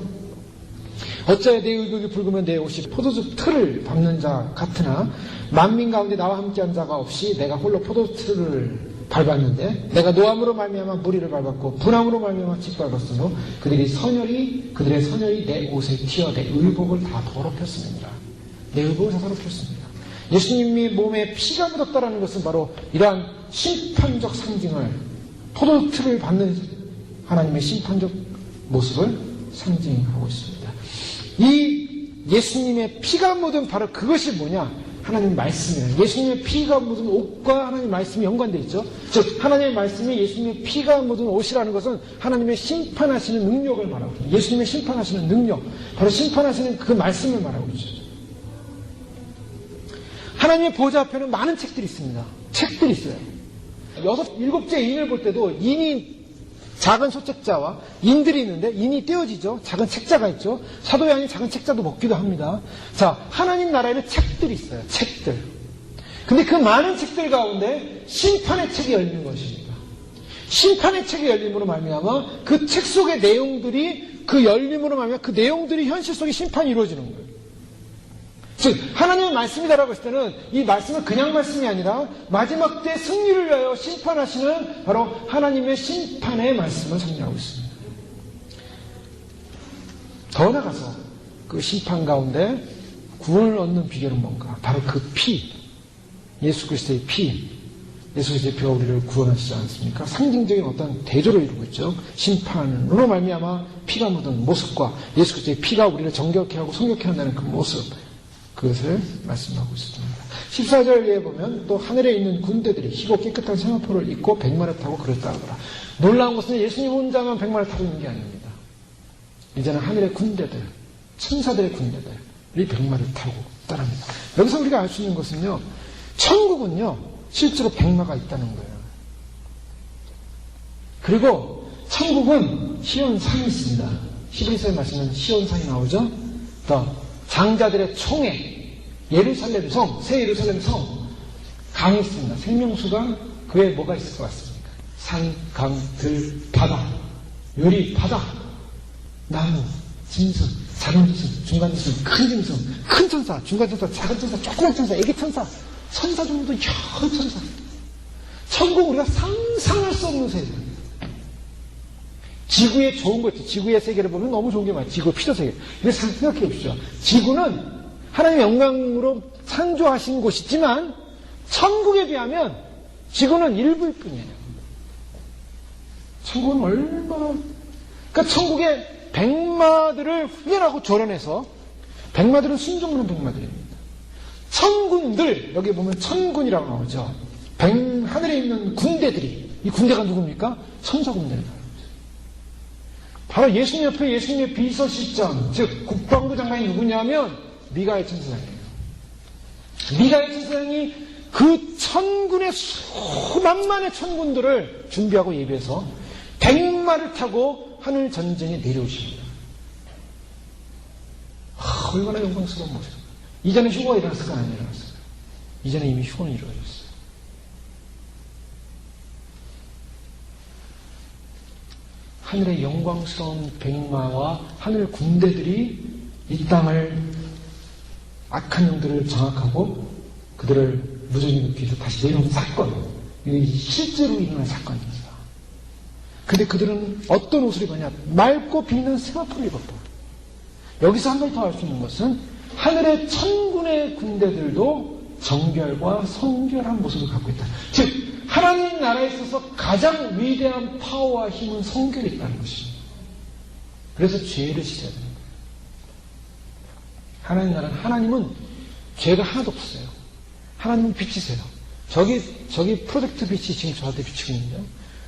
어찌하여 내 의복이 붉으면 내 옷이 포도주 틀을 밟는 자 같으나 만민 가운데 나와 함께한 자가 없이 내가 홀로 포도주 틀을 밟았는데 내가 노함으로 말미암아 무리를 밟았고 분함으로 말미암아 짓밟았으므로 그들의 선열이 내 옷에 튀어 내 의복을 다 더럽혔습니다. 내 의복을 다 더럽혔습니다. 예수님이 몸에 피가 묻었다는 것은 바로 이러한 심판적 상징을, 포도주 틀을 밟는 하나님의 심판적 모습을 상징하고 있습니다. 이 예수님의 피가 묻은 바로 그것이 뭐냐? 하나님의 말씀이에요. 예수님의 피가 묻은 옷과 하나님의 말씀이 연관되어 있죠. 즉 하나님의 말씀이 예수님의 피가 묻은 옷이라는 것은 하나님의 심판하시는 능력을 말하고 있습니다. 예수님의 심판하시는 능력, 바로 심판하시는 그 말씀을 말하고 있죠. 하나님의 보좌 앞에는 많은 책들이 있습니다. 책들이 있어요. 7째 인을 볼 때도 인이 작은 소책자와 인들이 있는데 인이 떼어지죠. 작은 책자가 있죠. 사도 요한이 작은 책자도 먹기도 합니다. 자, 하나님 나라에는 책들이 있어요. 책들. 근데 그 많은 책들 가운데 심판의 책이 열린 것입니다. 심판의 책이 열림으로 말미암아 그 책 속의 내용들이 그 열림으로 말미암아 그 내용들이 현실 속에 심판이 이루어지는 거예요. 즉 하나님의 말씀이다라고 했을 때는 이 말씀은 그냥 말씀이 아니라 마지막 때 승리를 위하여 심판하시는 바로 하나님의 심판의 말씀을 상징하고 있습니다. 더 나아가서 그 심판 가운데 구원을 얻는 비결은 뭔가? 바로 그 피, 예수 그리스도의 피, 예수 그리스도의 피가 우리를 구원하시지 않습니까? 상징적인 어떤 대조를 이루고 있죠. 심판으로 말미암아 피가 묻은 모습과 예수 그리스도의 피가 우리를 정결케 하고 성결케 한다는 그 모습, 그것을 말씀하고 있습니다. 14절에 보면 또 하늘에 있는 군대들이 희고 깨끗한 세마포를 입고 백마를 타고 그랬다 하더라. 놀라운 것은 예수님 혼자만 백마를 타고 있는 게 아닙니다. 이제는 하늘의 군대들, 천사들의 군대들, 백마를 타고 떠납니다. 여기서 우리가 알 수 있는 것은요, 천국은요, 실제로 백마가 있다는 거예요. 그리고 천국은 시온산이 있습니다. 히브리서에 말씀은 시온산이 나오죠. 또 장자들의 총회, 예루살렘 성, 새 예루살렘 성, 강이 있습니다. 생명수가 그 외에 뭐가 있을 것 같습니까? 산, 강, 들, 바다, 유리, 바다, 나무, 짐승, 작은 짐승, 중간 짐승, 큰 짐승, 큰 천사, 중간 천사, 작은 천사, 조그만 천사, 애기 천사, 천사 정도 여러 천사. 천국 우리가 상상할 수 없는 세상. 지구에 좋은 거 있죠. 지구의 세계를 보면 너무 좋은 게 많아요. 지구 피조 세계. 근데 생각해 보십시오. 지구는 하나님의 영광으로 창조하신 곳이지만 천국에 비하면 지구는 일부일 뿐이에요. 천국은 얼마나, 그러니까 천국에 백마들을 훈련하고 조련해서, 백마들은 순종하는 백마들입니다. 천군들, 여기 보면 천군이라고 나오죠. 하늘에 있는 군대들이, 이 군대가 누굽니까? 천사군대입니다. 바로 예수님 옆에 예수님의 비서실장, 즉 국방부 장관이 누구냐면 미가엘 천사장이에요. 미가엘 천사장이 그 천군의 수만만의 천군들을 준비하고 예비해서 백마를 타고 하늘 전쟁에 내려오십니다. 얼마나 영광스러운 모습. 이전에 휴거가 일어났을까? 안 일어났을까? 이전에 이미 휴거는 이루어졌어요. 하늘의 영광스러운 백마와 하늘 군대들이 이 땅을 악한 영들을 장악하고 그들을 무전히 눕히서 다시 내려온 사건. 이게 실제로 일어난 사건입니다. 근데 그들은 어떤 옷을 입었냐? 맑고 빛나는 세마포를 입었다. 여기서 한 가지 더 알 수 있는 것은 하늘의 천군의 군대들도 정결과 성결한 모습을 갖고 있다. 즉 하나님 나라에 있어서 가장 위대한 파워와 힘은 성결이 있다는 것입니다. 그래서 죄를 씻어야 됩니다. 하나님 나라는, 하나님은 죄가 하나도 없어요. 하나님은 빛이세요. 저기 프로젝트 빛이 지금 저한테 비치고 있는데요.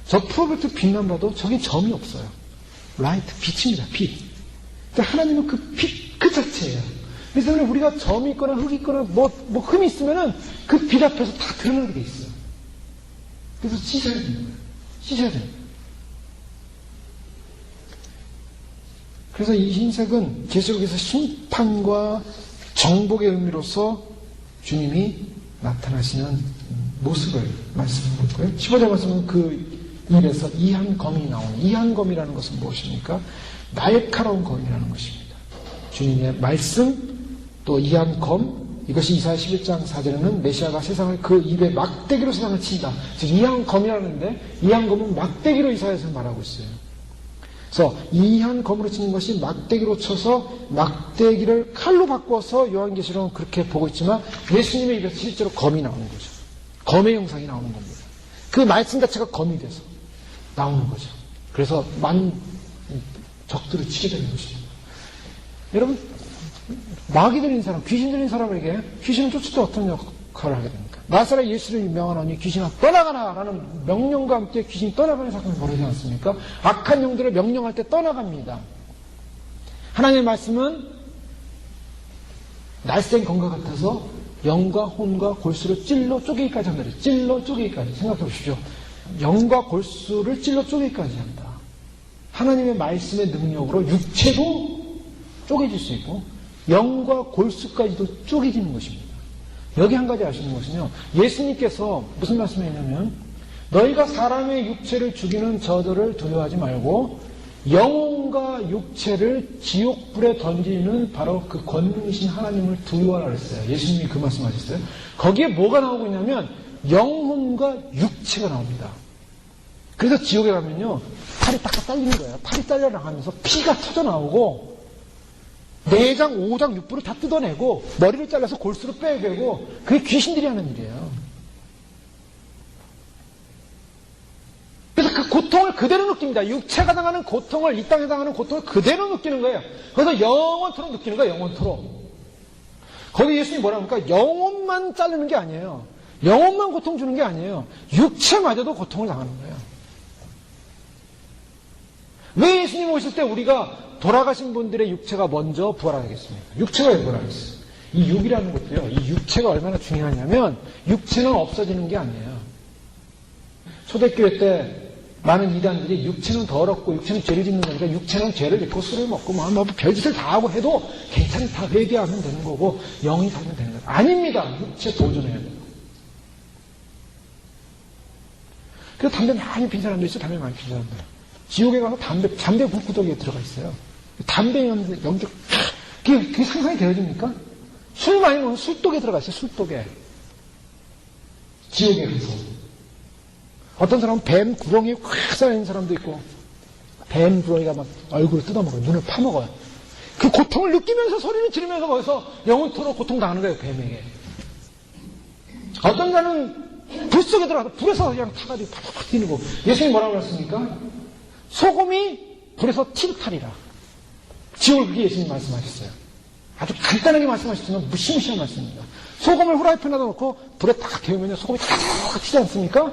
저 프로젝트 빛만 봐도 저기 점이 없어요. 라이트, 빛입니다. 빛. 근데 하나님은 그 빛 그 자체예요. 그래서 우리가 점이 있거나 흙이 있거나 뭐 흠이 있으면은 그 빛 앞에서 다 드러나게 돼 있어요. 그래서 씻어야 되는 거예요. 씻어야 됩니다. 그래서 이 흰색은 계시록에서 심판과 정복의 의미로서 주님이 나타나시는 모습을 말씀하고 있고요. 15절 말씀은 그 입에서 이한검이 나오는, 이한검이라는 것은 무엇입니까? 날카로운 검이라는 것입니다. 주님의 말씀, 또 이한검, 이것이 이사야 11장 4절에는 메시아가 세상을 그 입에 막대기로 세상을 친다. 즉 이한검이라는데 이한검은 막대기로 이사야에서 말하고 있어요. 그래서 이한검으로 치는 것이 막대기로 쳐서 막대기를 칼로 바꿔서 요한계시록은 그렇게 보고 있지만 예수님의 입에서 실제로 검이 나오는 거죠. 검의 형상이 나오는 겁니다. 그 말씀 자체가 검이 돼서 나오는 거죠. 그래서 많은 적들을 치게 되는 것입니다. 여러분, 마귀 들린 사람, 귀신 들린 사람에게 귀신을 쫓을 때 어떤 역할을 하게 됩니까? 나사렛 예수를 명하노니 귀신아 떠나가라 라는 명령과 함께 귀신이 떠나가는 사건이 벌어지지 않습니까? 악한 영들을 명령할 때 떠나갑니다. 하나님의 말씀은 날쌘 검과 같아서 영과 혼과 골수를 찔러 쪼개기까지 한다. 찔러 쪼개기까지. 생각해 보십시오. 영과 골수를 찔러 쪼개기까지 한다. 하나님의 말씀의 능력으로 육체도 쪼개질 수 있고 영과 골수까지도 쪼개지는 것입니다. 여기 한 가지 아시는 것은요. 예수님께서 무슨 말씀을 했냐면 너희가 사람의 육체를 죽이는 저들을 두려워하지 말고 영혼과 육체를 지옥불에 던지는 바로 그 권능이신 하나님을 두려워하라 그랬어요. 예수님이 그 말씀하셨어요. 거기에 뭐가 나오고 있냐면 영혼과 육체가 나옵니다. 그래서 지옥에 가면요. 팔이 딱딱 잘리는 거예요. 팔이 잘려 나가면서 피가 터져 나오고 내장, 오장, 육부를 다 뜯어내고 머리를 잘라서 골수로 빼내고 그게 귀신들이 하는 일이에요. 그래서 그 고통을 그대로 느낍니다. 육체가 당하는 고통을, 이 땅에 당하는 고통을 그대로 느끼는 거예요. 그래서 영원토록 느끼는 거예요. 영원토록. 거기 예수님이 뭐라 합니까? 영혼만 자르는 게 아니에요. 영혼만 고통 주는 게 아니에요. 육체마저도 고통을 당하는 거예요. 왜 예수님 오실 때 우리가 돌아가신 분들의 육체가 먼저 부활하겠습니까? 육체가 왜 부활하겠어요? 이 육이라는 것도요, 이 육체가 얼마나 중요하냐면, 육체는 없어지는 게 아니에요. 초대교회 때 많은 이단들이 육체는 더럽고 육체는 죄를 짓는 거니까 육체는 죄를 짓고 술을 먹고 뭐 별짓을 다 하고 해도 괜찮다, 회개하면 되는 거고 영이 살면 되는 거예요. 아닙니다. 육체 도전해야 돼요. 그래서 담배 많이 핀 사람도 있어요. 담배 많이 핀 사람들. 지옥에 가서 담배 불구덩이에 들어가 있어요. 담배 연기, 그게 상상이 되어집니까? 술 많이 먹으면 술독에 들어가 있어요. 술독에. 지옥에 가서. 어떤 사람은 뱀 구렁이에 콱 쌓여있는 사람도 있고, 뱀 구렁이가 막 얼굴을 뜯어먹어요. 눈을 파먹어요. 그 고통을 느끼면서 소리를 지르면서 거기서 영원토록 고통당하는 거예요, 뱀에게. 어떤 자는 불 속에 들어가서 불에서 그냥 타가지고 팍팍 튀는 거. 예수님이 뭐라고 그랬습니까? 소금이 불에서 튀듯하리라. 지옥을 그렇게 예수님이 말씀하셨어요. 아주 간단하게 말씀하셨지만 무시무시한 말씀입니다. 소금을 후라이팬에다 놓고 불에 딱 데우면 소금이 탁 튀지 않습니까?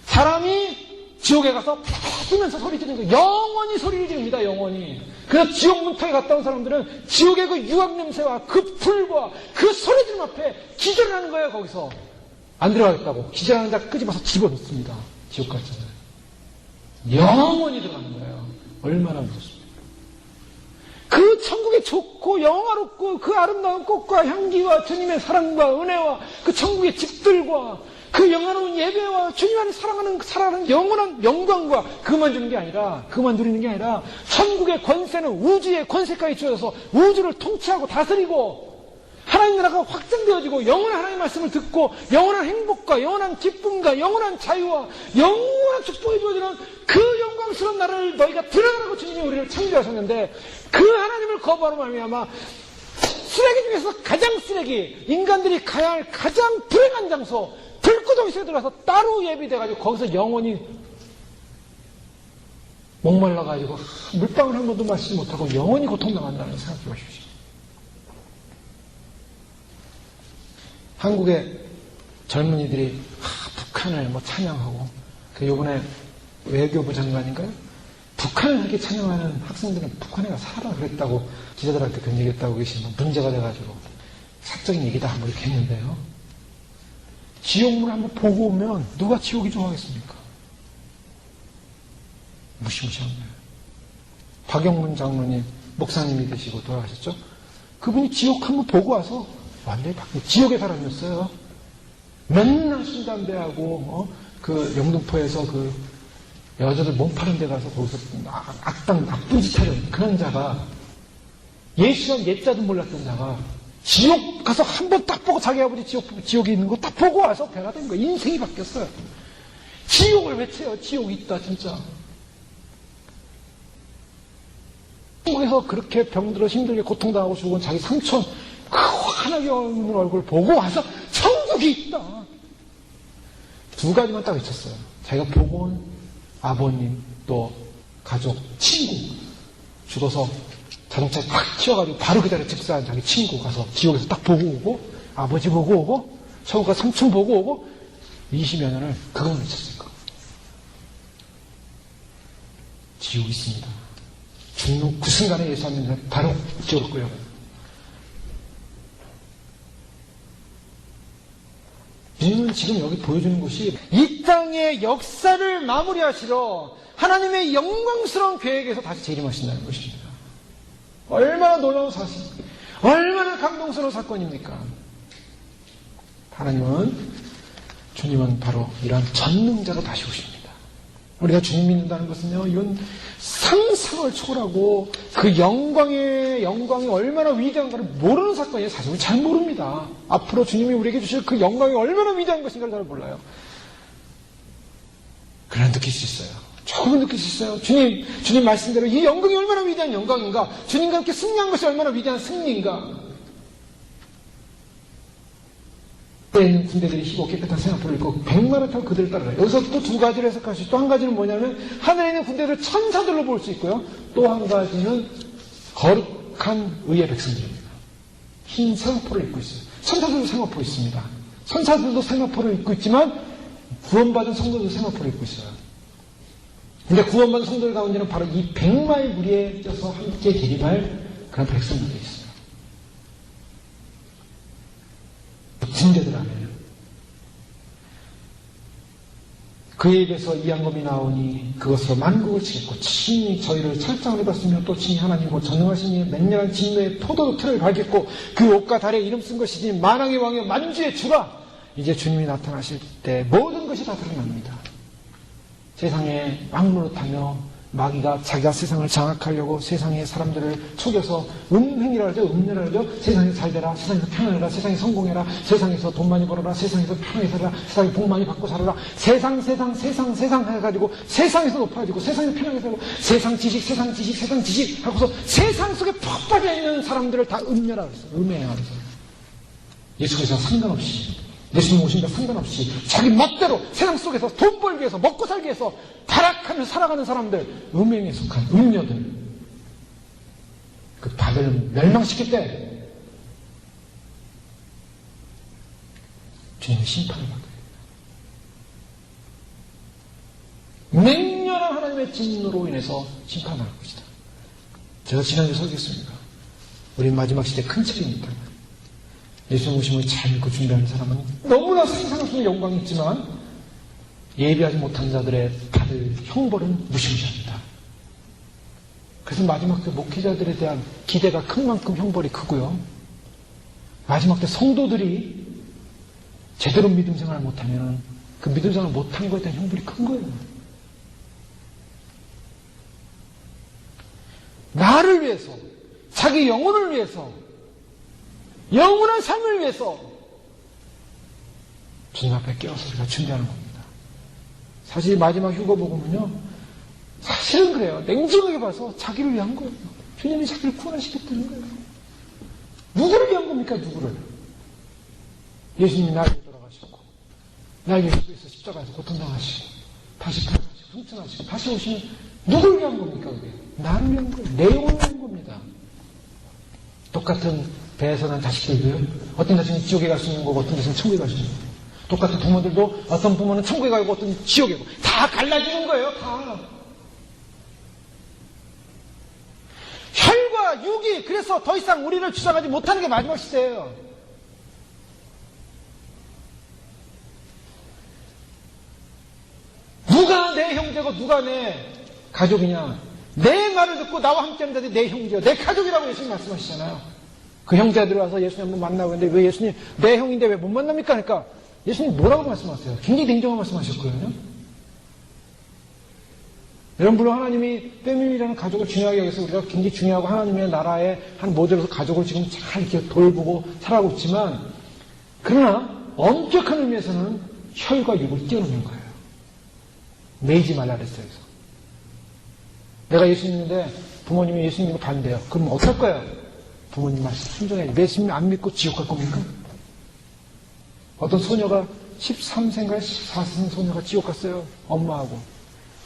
사람이 지옥에 가서 팍 뛰면서 소리 지르는 거예요. 영원히 소리를 지릅니다. 영원히. 그래서 지옥 문턱에 갔다 온 사람들은 지옥의 그 유황 냄새와 그 불과 그 소리 지름 앞에 기절을 하는 거예요. 거기서. 안 들어가겠다고. 기절하는 자 끄집어서 집어넣습니다. 지옥 갔잖아요. 영원히 들어가는 거예요. 얼마나 무섭습니까? 그 천국의 좋고 영화롭고 그 아름다운 꽃과 향기와 주님의 사랑과 은혜와 그 천국의 집들과 그 영화로운 예배와 주님 안에 살아가는 영원한 영광과 그만 주는 게 아니라, 그만 누리는 게 아니라 천국의 권세는 우주의 권세까지 주어져서 우주를 통치하고 다스리고 하나님 나라가 확장되어지고 영원한 하나님의 말씀을 듣고 영원한 행복과 영원한 기쁨과 영원한 자유와 영원한 축복이 주어지는 그 영광스러운 나라를 너희가 들어가라고 주님이 우리를 창조하셨는데 그 하나님을 거부하는 말미암아 쓰레기 중에서 가장 쓰레기, 인간들이 가야 할 가장 불행한 장소, 불구덩이 속에 들어가서 따로 예비돼가지고 거기서 영원히 목말라가지고 물방울 한 번도 마시지 못하고 영원히 고통당한다는 생각해 보십시오. 한국의 젊은이들이 북한을 찬양하고, 요번에 외교부 장관인가요? 북한을 이렇게 찬양하는 학생들은 북한에 가서 살아 그랬다고 기자들한테 그런 얘기했다고 계시면 문제가 돼가지고 사적인 얘기다 한번 이렇게 했는데요. 지옥문을 한번 보고 오면 누가 지옥이 좋아하겠습니까? 무시무시한 거예요. 박영문 장로님, 목사님이 되시고 돌아가셨죠? 그분이 지옥 한번 보고 와서 완전히 바뀌었어요. 지옥의 사람이었어요. 맨날 술, 담배하고, 그 영등포에서 그 여자들 몸 파는 데 가서 거기서 악당, 나쁜 짓 하는 그런 자가, 예수란 옛자도 몰랐던 자가, 지옥 가서 한 번 딱 보고 자기 아버지 지옥에 있는 거 딱 보고 와서 배가 된 거예요. 인생이 바뀌었어요. 지옥을 외쳐요. 지옥이 있다, 진짜. 한국에서 그렇게 병들어 힘들게 고통당하고 죽은 자기 삼촌, 그 환하게 없는 얼굴 보고 와서 천국이 있다. 두 가지만 딱 외쳤어요. 자기가 보고 온 아버님, 또 가족, 친구, 죽어서 자동차에 탁 튀어가지고 바로 그 자리에 직사한 자기 친구 가서 지옥에서 딱 보고 오고, 아버지 보고 오고, 천국 가서 삼촌 보고 오고, 20여 년을 그것만 외쳤으니까. 지옥이 있습니다. 죽는 그 순간에 예수 안 믿으면 바로 지옥을 끌려가요. 주님은 지금 여기 보여주는 것이 이 땅의 역사를 마무리하시러 하나님의 영광스러운 계획에서 다시 재림하신다는 것입니다. 얼마나 놀라운 사실, 얼마나 감동스러운 사건입니까? 주님은 바로 이러한 전능자가 다시 오십니다. 우리가 주님 믿는다는 것은요, 이건 상상을 초월하고 그 영광이 얼마나 위대한가를 모르는 사건이에요. 사실 우리 잘 모릅니다. 앞으로 주님이 우리에게 주실 그 영광이 얼마나 위대한 것인가를 잘 몰라요. 그러나 느낄 수 있어요. 조금은 느낄 수 있어요. 주님 말씀대로 이 영광이 얼마나 위대한 영광인가, 주님과 함께 승리한 것이 얼마나 위대한 승리인가. 하늘에 있는 군대들이 희고 깨끗한 세마포를 입고 100마를 타고 그들을 따라가요. 여기서 또 두 가지를 해석할 수 있어요. 또 한 가지는 뭐냐면 하늘에 있는 군대를 천사들로 볼 수 있고요. 또 한 가지는 거룩한 의의 백성들입니다. 흰 세마포를 입고 있어요. 천사들도 세마포 있습니다. 천사들도 세마포를 입고 있지만 구원받은 성도들도 세마포를 입고 있어요. 근데 구원받은 성도들 가운데는 바로 이 백마의 무리에 껴서 함께 대립할 그런 백성들이 있어요. 군대들 안에는. 그에 입에서 이 양검이 나오니 그것으로 만국을 치겠고 친히 저희를 설정을 해봤으며 또 친히 하나님과 전능하신 이의 맹렬한 진노의 포도로 틀을 밝혔고 그 옷과 달에 이름 쓴 것이니 만왕의 왕이여 만주의 주라. 이제 주님이 나타나실 때 모든 것이 다 드러납니다. 세상에 왕노릇하며 마귀가 자기가 세상을 장악하려고 세상의 사람들을 속여서 음행이라 하죠. 음녀라 하죠. 세상에서 잘되라. 세상에서 편안해라. 세상에 성공해라. 세상에서 돈 많이 벌어라. 세상에서 편하게 살아라. 세상에 복 많이 받고 살아라. 세상 해가지고 세상에서 높아지고 세상에서 편하게 살고 세상 지식 하고서 세상 속에 푹 빠져있는 사람들을 다 음녀라 그랬어요. 음해야 그래서 예수께서 상관없이 예수님 오신다 상관없이 자기 멋대로 세상 속에서 돈 벌기 위해서 먹고 살기 위해서 타락하며 살아가는 사람들, 음행에 속한 음녀들, 그 바벨을 멸망시킬 때 주님의 심판을 받아야 돼요. 맹렬한 하나님의 진노로 인해서 심판을 할 것이다. 제가 지난주에 설교했습니다. 우리는 마지막 시대 큰 책임이다. 예수님 오심을 잘 믿고 준비하는 사람은 너무나 상상할 수 없는 영광이 있지만 예비하지 못한 자들의 받을 형벌은 무시무시합니다. 그래서 마지막 때 목회자들에 대한 기대가 큰 만큼 형벌이 크고요. 마지막 때 성도들이 제대로 믿음 생활을 못하면 그 믿음 생활을 못한 것에 대한 형벌이 큰 거예요. 나를 위해서, 자기 영혼을 위해서, 영원한 삶을 위해서 주님 앞에 깨어서 우리가 준비하는 겁니다. 사실 마지막 휴거복음은요, 사실은 그래요. 냉정하게 봐서 자기를 위한 거예요. 주님이 자기를 구원하시겠다는 거예요. 누구를 위한 겁니까? 누구를? 예수님이 나를 위해 돌아가셨고 나를 위해서 십자가에서 고통당하시고 다시 부활하시고 승천하시고 다시 오시면 누구를 위한 겁니까? 그게? 나를 위한 거예요. 내 영혼을 위한 겁니다. 똑같은 배에서 난 자식들도요, 어떤 자식은 지옥에 갈 수 있는 거고 어떤 자식은 천국에 갈 수 있는 거고, 똑같은 부모들도 어떤 부모는 천국에 가고 어떤 지옥에 가고 다 갈라지는 거예요. 다. 혈과 육이 그래서 더 이상 우리를 주장하지 못하는 게 마지막 시대예요. 누가 내 형제고 누가 내 가족이냐? 내 말을 듣고 나와 함께하는 자들이 내 형제요, 내 가족이라고 예수님 말씀하시잖아요. 그 형제들이 와서 예수님 한번 만나고 했는데 왜 예수님 내 형인데 왜 못 만납니까? 그러니까 예수님 뭐라고 말씀하세요? 굉장히 냉정한 말씀하셨거든요. 여러분, 물론 하나님이 패밀리라는 가족을 중요하게 여기서 우리가 굉장히 중요하고 하나님의 나라의 한 모델로서 가족을 지금 잘 이렇게 돌보고 살아가고 있지만, 그러나 엄격한 의미에서는 혈과 육을 뛰어넘는 거예요. 매이지 말라 그랬어요. 그래서 내가 예수님인데 부모님이 예수님을 반대해요. 그럼 어떨 거예요? 부모님 말씀 순종해야지. 예수님 안 믿고 지옥 갈 겁니까? 어떤 소녀가 13세인가 14세 소녀가 지옥 갔어요. 엄마하고.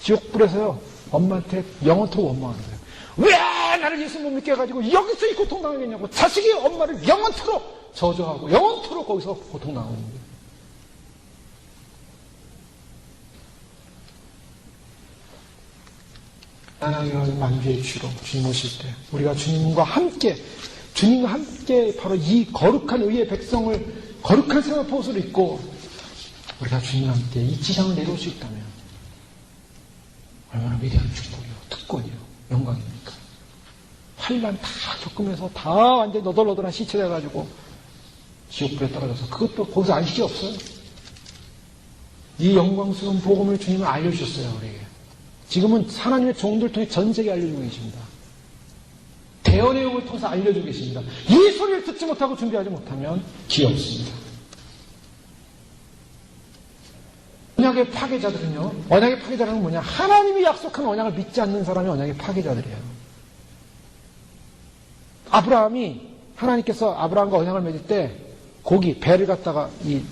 지옥불에서요, 엄마한테 영원토록 원망하는 거예요. 왜 나를 예수 못 믿게 해가지고 여기서 이 고통당하겠냐고. 자식이 엄마를 영원토록 저주하고 영원토록 거기서 고통당하는 거예요. 하나님의 만주의 주로 주님 오실 때 우리가 주님과 함께 바로 이 거룩한 의의 백성을, 거룩한 생활 포스를 입고 우리가 주님과 함께 이 지상을 내려올 수 있다면 얼마나 위대한 축복이요, 특권이요, 영광입니까? 환난 다 겪으면서 다 완전히 너덜너덜한 시체 돼가지고 지옥불에 떨어져서, 그것도 거기서 안 시기 없어요. 이 영광스러운 복음을 주님은 알려주셨어요, 우리에게. 지금은 하나님의 종들 통해 전 세계에 알려주고 계십니다. 대언의 내용을 통해서 알려주고 계십니다. 이 소리를 듣지 못하고 준비하지 못하면 기회 없습니다. 언약의 파괴자들은요, 언약의 파괴자는 뭐냐? 하나님이 약속한 언약을 믿지 않는 사람이 언약의 파괴자들이에요. 아브라함이, 하나님께서 아브라함과 언약을 맺을 때 고기, 배를 갖다가 이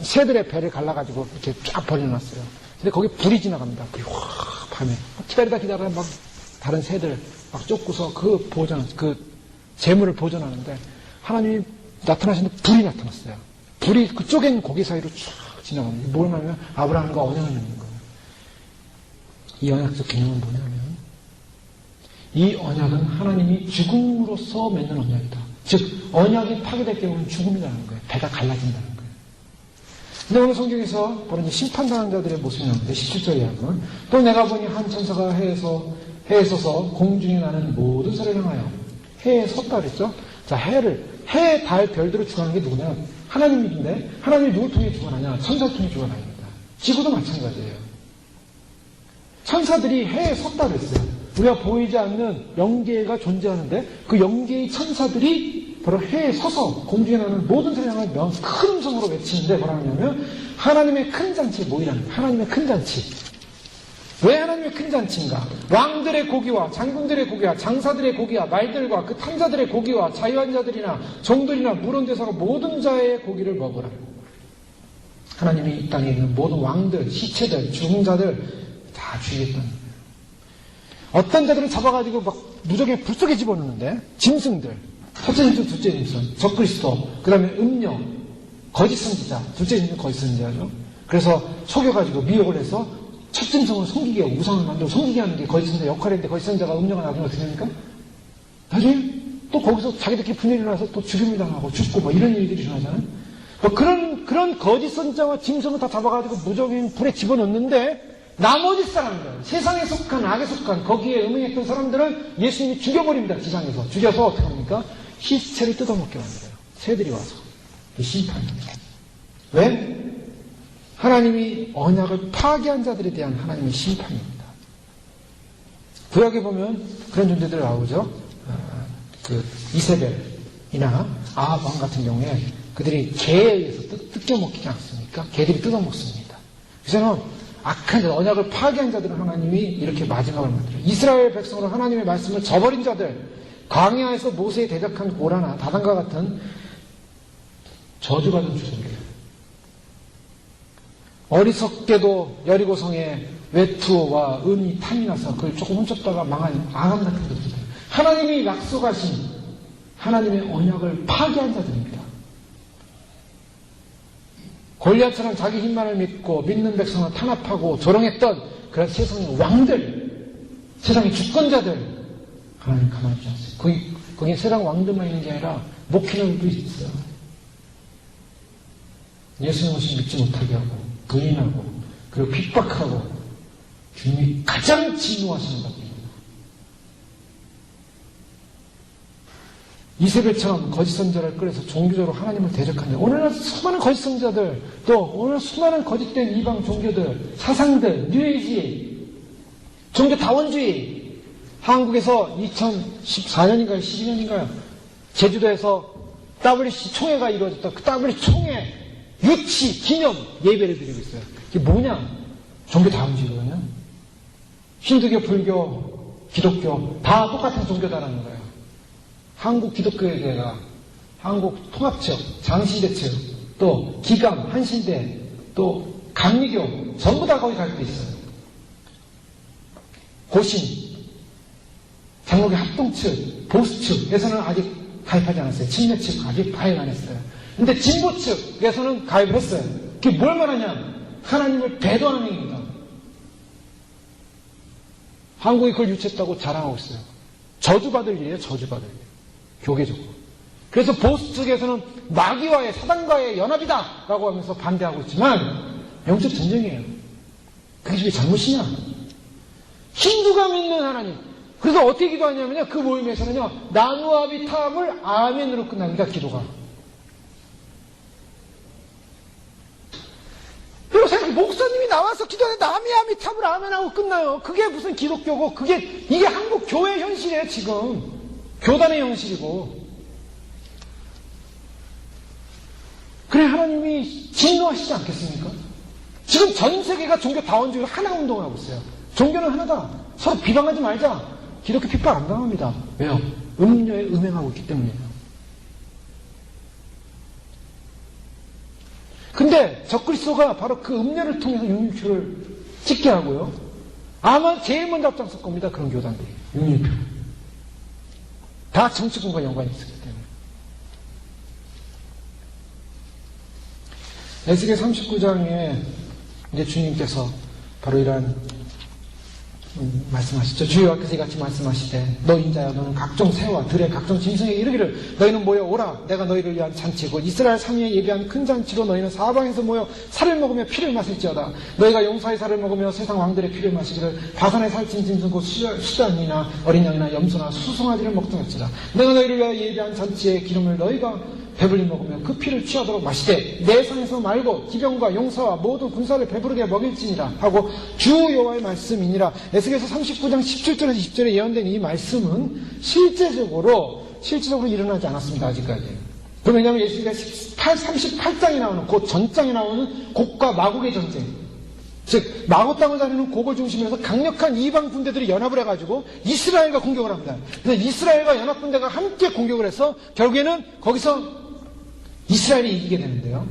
새들의 배를 갈라가지고 이렇게 쫙 버려놨어요. 근데 거기 불이 지나갑니다. 불이 확 밤에. 기다리다 막 다른 새들 막 쫓고서 그 재물을 보존하는데 하나님이 나타나시는데 불이 나타났어요. 불이 그 쪼갠 고기 사이로 쫙 지나갑니다. 뭘 말하면 아브라함과 언약을 맺는 거예요. 이 언약적 개념은 뭐냐면 이 언약은 하나님이 죽음으로써 맺는 언약이다. 즉 언약이 파괴될 경우는 죽음이라는 거예요. 배가 갈라진다는 거예요. 근데 오늘 성경에서 바로 이제 심판당한 자들의 모습이 나오는데 17절 이하는 또 내가 보니 한 천사가 해에 서서 공중에 나는 모든 살을 향하여 해에 섰다 그랬죠. 자, 해, 달, 별들을 주관하는 게 누구냐? 하나님인데 하나님이 누굴 통해 주관하냐? 천사를 통해 주관합니다. 지구도 마찬가지예요. 천사들이 해에 섰다 그랬어요. 우리가 보이지 않는 영계가 존재하는데 그 영계의 천사들이 바로 해에 서서 공중에 나는 모든 세상을 큰 음성으로 외치는데 뭐라 하냐면 하나님의 큰 잔치에 모이라는 거예요. 하나님의 큰 잔치. 왜 하나님의 큰 잔치인가? 왕들의 고기와 장군들의 고기와 장사들의 고기와 말들과 그 탐자들의 고기와 자유한 자들이나 종들이나 물은 데서 모든 자의 고기를 먹으라. 하나님이 이 땅에 있는 모든 왕들, 시체들, 죽은 자들 다 죽이겠다는 거예요. 어떤 자들은 잡아가지고 막 무적에 불 속에 집어넣는데 짐승들, 첫째 짐승, 둘째 짐승, 적그리스도, 그 다음에 음녀, 거짓 선지자, 둘째 짐승 거짓 선지자죠. 그래서 속여가지고 미혹을 해서 첫 짐승을 섬기게 하고 우상을 만들고 섬기게 하는 게 거짓 선지자 역할인데 거짓 선지자가 음녀가 나중에 어떻게 됩니까? 나중에 또 거기서 자기들끼리 분열이 일어나서 또 죽임을 당하고 죽고 뭐 이런 일들이 일어나잖아요. 뭐 그런 거짓 선지자와 짐승을 다 잡아가지고 무적인 불에 집어넣는데 나머지 사람들, 세상에 속한, 악에 속한, 거기에 음행했던 사람들은 예수님이 죽여버립니다. 지상에서. 죽여서 어떻게 합니까? 시체를 뜯어먹게 만들어요. 새들이 와서. 이 심판입니다. 왜? 하나님이 언약을 파괴한 자들에 대한 하나님의 심판입니다. 구약에 보면 그런 존재들 나오죠. 그 이세벨이나 아합 왕 같은 경우에 그들이 개에 의해서 뜯겨먹히지 않습니까? 개들이 뜯어먹습니다. 그래서 악한 자, 언약을 파괴한 자들은 하나님이 이렇게 마지막을 만들어요. 이스라엘 백성으로 하나님의 말씀을 저버린 자들, 광야에서 모세에 대적한 고라나 다단과 같은 저주받은 주들이에요. 어리석게도 여리고성에 외투와 은이 탐이 나서 그걸 조금 훔쳤다가 망한 아감 같은 것들. 하나님이 약속하신 하나님의 언약을 파괴한 자들입니다. 골리앗처럼 자기 힘만을 믿고 믿는 백성을 탄압하고 조롱했던 그런 세상의 왕들, 세상의 주권자들 하나님 가만히 두지 않습니다. 거기 세상 왕들만 있는 게 아니라 목회자들도 있어요. 예수님 오신 믿지 못하게 하고 부인하고 그리고 핍박하고 주님이 가장 진노하시는 분입니다. 이세벨처럼 거짓 선지자를 끌어서 종교적으로 하나님을 대적하는 오늘날 수많은 거짓 선지자들 또 오늘 수많은 거짓된 이방 종교들 사상들 뉴에이지 종교 다원주의 한국에서 2014년인가요 12년인가요 제주도에서 WC 총회가 이루어졌다. 그 WC 총회 유치 기념 예배를 드리고 있어요. 이게 뭐냐? 종교 다원주의거든요. 힌두교, 불교, 기독교 다 똑같은 종교다라는 거예요. 한국 기독교회가 한국 통합측, 장신대측, 또 기감, 한신대, 또 감리교 전부 다 거기 가입돼 있어요. 고신, 장로교 합동측, 보수측에서는 아직 가입하지 않았어요. 친례측 아직 가입 안 했어요. 근데 진보측에서는 가입을 했어요. 그게 뭘 말하냐? 하나님을 배도하는 행위입니다. 한국이 그걸 유치했다고 자랑하고 있어요. 저주받을 일이에요. 저주받을 일. 교계적으로. 그래서 보수 측에서는 마귀와의 사단과의 연합이다 라고 하면서 반대하고 있지만 영적 전쟁이에요. 그게 왜 잘못이냐? 힌두가 믿는 하나님. 그래서 어떻게 기도하냐면요. 그 모임에서는요. 나누아비탑을 아멘으로 끝납니다. 기도가. 그리고 생각해 목사님이 나와서 기도하는데 나누아비탑을 아멘하고 끝나요. 그게 무슨 기독교고 이게 한국 교회 현실이에요. 지금. 교단의 현실이고. 그래 하나님이 진노하시지 않겠습니까? 지금 전 세계가 종교 다원주의 하나 운동을 하고 있어요. 종교는 하나다. 서로 비방하지 말자. 기독교 핍박 안 당합니다. 왜요? 음료에 음행하고 있기 때문이에요. 근데 적그리스도가 바로 그 음료를 통해서 육류표를 찍게 하고요. 아마 제일 먼저 앞장설 겁니다. 그런 교단들이. 육류표. 다 정치권과 연관이 있었기 때문에. 에스겔 39장에 이제 주님께서 바로 이러한 말씀하시죠. 주여와께서 이같이 말씀하시되 너 인자야 너는 각종 새와 들의 각종 짐승에게 이르기를 너희는 모여 오라 내가 너희를 위한 잔치고 이스라엘 상위에 예비한 큰 잔치로 너희는 사방에서 모여 살을 먹으며 피를 마실지어다. 너희가 용사의 살을 먹으며 세상 왕들의 피를 마시기를 바산에 살찐 짐승 곧 수단이나 어린 양이나 염소나 수송아지를 먹든할지라. 내가 너희를 위하여 예비한 잔치에 기름을 너희가 배불리 먹으며 그 피를 취하도록 마시되 내 성에서 말고 기병과 용사와 모든 군사를 배부르게 먹일지니라 하고 주 여호와의 말씀이니라. 에스겔서 39장 17절에서 20절에 예언된 이 말씀은 실제적으로 일어나지 않았습니다. 아직까지. 그럼 왜냐하면 예수가 38장에 나오는 그 전장에 나오는 곡과 마곡의 전쟁, 즉 마곡 땅을 다루는 곡을 중심으로 해서 강력한 이방 군대들이 연합을 해가지고 이스라엘과 공격을 합니다. 그래서 이스라엘과 연합 군대가 함께 공격을 해서 결국에는 거기서 이스라엘이 이기게 되는데요.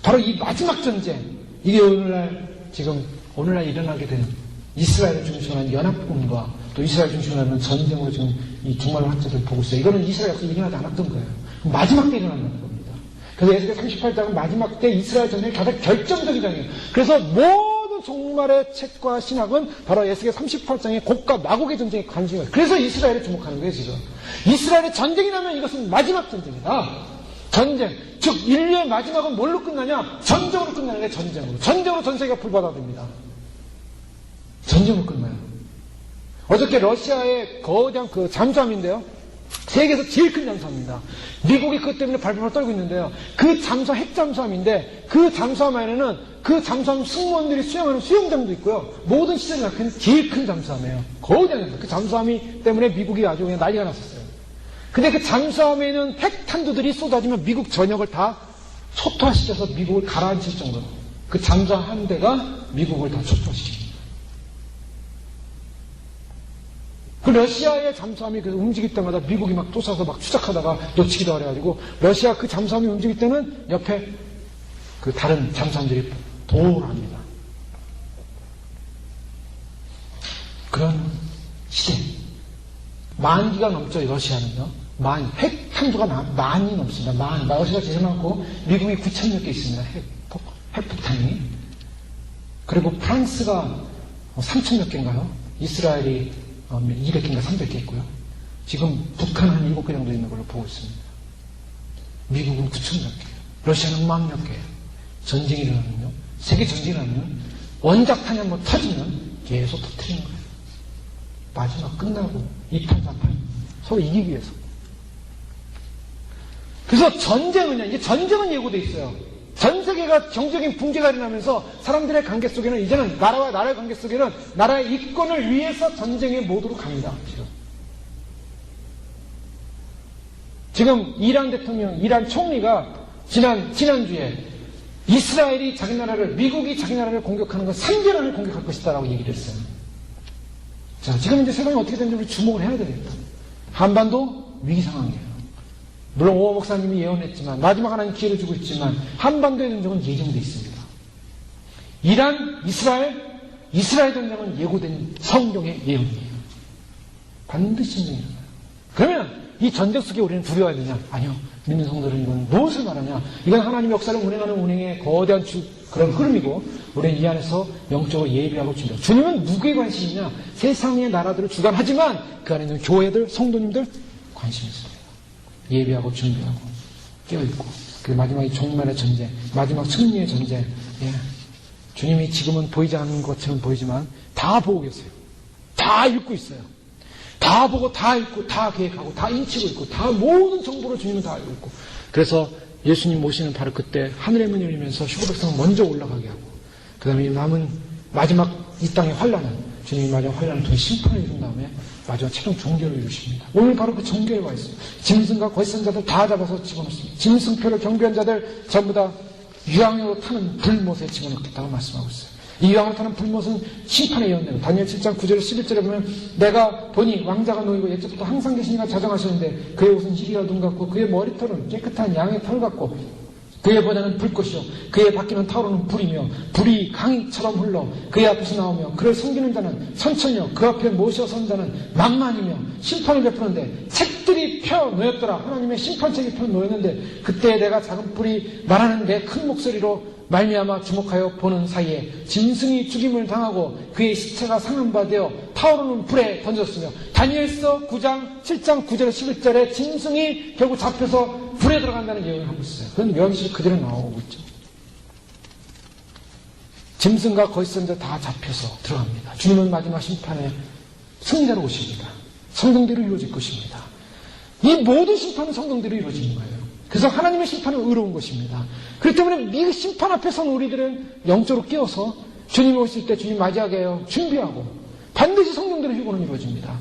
바로 이 마지막 전쟁, 이게 오늘날 일어나게 된 이스라엘을 중심으로 한 연합군과 또 이스라엘 중심으로 하는 전쟁으로 지금 이 종말의 환자들을 보고 있어요. 이거는 이스라엘에서 일어나지 않았던 거예요. 마지막 때 일어난다는 겁니다. 그래서 에스겔 38장은 마지막 때 이스라엘 전쟁이 가장 결정적인 장이에요. 그래서 모든 종말의 책과 신학은 바로 에스겔 38장의 곡과 마곡의 전쟁에 관심이 있어요. 그래서 이스라엘을 주목하는 거예요, 지금. 이스라엘의 전쟁이 나면 이것은 마지막 전쟁이다. 전쟁. 즉, 인류의 마지막은 뭘로 끝나냐? 전쟁으로 끝나는 게 전쟁으로. 전쟁으로 전 세계가 불바다됩니다. 전쟁으로 끝나요. 어저께 러시아의 거대한 그 잠수함인데요. 세계에서 제일 큰 잠수함입니다. 미국이 그것 때문에 발버둥을 떨고 있는데요. 그 잠수함, 핵잠수함인데 그 잠수함 안에는 그 잠수함 승무원들이 수영하는 수영장도 있고요. 모든 시설이 갖춘 제일 큰 잠수함이에요. 거대한 잠수함. 그 잠수함이 때문에 미국이 아주 그냥 난리가 났었어요. 근데 그 잠수함에는 핵탄두들이 쏟아지면 미국 전역을 다 초토화시켜서 미국을 가라앉힐 정도로 그 잠수함 한 대가 미국을 다 초토화시킵니다. 그 러시아의 잠수함이 움직일 때마다 미국이 막 쫓아서 막 추적하다가 놓치기도 하래가지고 러시아 그 잠수함이 움직일 때는 옆에 그 다른 잠수함들이 보호를 합니다. 그런 시대. 만기가 넘죠, 러시아는요. 핵탄두가 만이 넘습니다. 러시아가 제일 많고, 미국이 9,000여 개 있습니다. 핵폭탄이. 그리고 프랑스가 3,000몇 개인가요? 이스라엘이 200개인가 300개 있고요. 지금 북한 한 7개 정도 있는 걸로 보고 있습니다. 미국은 9,000몇 개, 러시아는 10,000몇 개. 전쟁이 일어나면요. 세계 전쟁이 일어나면 원자탄이 한번 터지면 계속 터뜨리는 거예요. 마지막 끝나고 2판, 4판 서로 이기기 위해서. 그래서 이제 전쟁은 예고돼 있어요. 전 세계가 경제적인 붕괴가 일어나면서 사람들의 관계 속에는 이제는 나라와 나라의 관계 속에는 나라의 이권을 위해서 전쟁의 모드로 갑니다. 지금 이란 대통령, 이란 총리가 지난주에 이스라엘이 자기 나라를, 미국이 자기 나라를 공격하는 건 3개월 안에 공격할 것이다라고 얘기를 했어요. 자, 지금 이제 세상이 어떻게 되는지 우리 주목을 해야 되겠다. 한반도 위기 상황이에요. 물론 오호 목사님이 예언했지만, 마지막 하나님 기회를 주고 있지만, 한반도의 전쟁은 예정되어 있습니다. 이란, 이스라엘 전쟁은 예고된 성경의 예언이에요. 반드시 일어나요. 그러면 이 전쟁 속에 우리는 두려워야 되냐? 아니요. 믿는 성도들은 이건 무엇을 말하냐? 이건 하나님의 역사를 운행하는 운행의 거대한 그런 흐름이고, 우리는 이 안에서 영적으로 예비하고 준비하고. 주님은 누구의 관심이냐? 세상의 나라들을 주관하지만 그 안에 있는 교회들, 성도님들 관심이 있습니다. 예비하고 준비하고 깨어있고, 그 마지막이 종말의 전쟁, 마지막 승리의 전쟁. 예. 주님이 지금은 보이지 않는 것처럼 보이지만 다 보고 계세요. 다 읽고 있어요. 다 보고 다 읽고 다 계획하고 다 인치고 있고 다 모든 정보를 주님은 다 알고 있고. 그래서 예수님 모시는 바로 그때 하늘의 문이 열리면서 휴거 백성을 먼저 올라가게 하고, 그 다음에 남은 마지막 이 땅의 환란은 주님이 마지막 환란을 통해 심판을 이룬 다음에 마지막 최종 종결을 이루십니다. 오늘 바로 그 종결에 와 있어요. 짐승과 거짓선자들 다 잡아서 집어넣습니다. 짐승표를 경배한 자들 전부 다 유황으로 타는 불못에 집어넣겠다고 말씀하고 있어요. 이 유황으로 타는 불못은 심판의 예언대로, 다니엘 7장 9절 11절에 보면 내가 보니 왕자가 놓이고 옛적부터 항상 계시니가 자정하시는데 그의 옷은 희리와 눈 같고 그의 머리털은 깨끗한 양의 털 같고 그의 보좌는 불꽃이요 그의 바퀴는 타오르는 불이며 불이 강처럼 흘러 그의 앞에서 나오며 그를 섬기는 자는 천천히요 그 앞에 모셔 선 자는 만만이며 심판을 베푸는데 책들이 펴 놓였더라. 하나님의 심판책이 펴 놓였는데 그때 내가 작은 뿔이 말하는 내 큰 목소리로 말미암아 주목하여 보는 사이에 짐승이 죽임을 당하고 그의 시체가 상한 바 되어 타오르는 불에 던졌으며 다니엘서 9장 7장 9절 11절에 짐승이 결국 잡혀서 불에 들어간다는 예언을 하고 있어요. 그건 요한계시록 그대로 나오고 있죠. 짐승과 거짓 선자 다 잡혀서 들어갑니다. 주님은 마지막 심판에 승리자로 오십니다. 성경대로 이루어질 것입니다. 이 모든 심판은 성경대로 이루어지는 거예요. 그래서 하나님의 심판은 의로운 것입니다. 그렇기 때문에 이 심판 앞에서는 우리들은 영적으로 깨어서 주님이 오실 때 주님 맞이하게 해요. 준비하고 반드시 성경대로 휴거는 이루어집니다.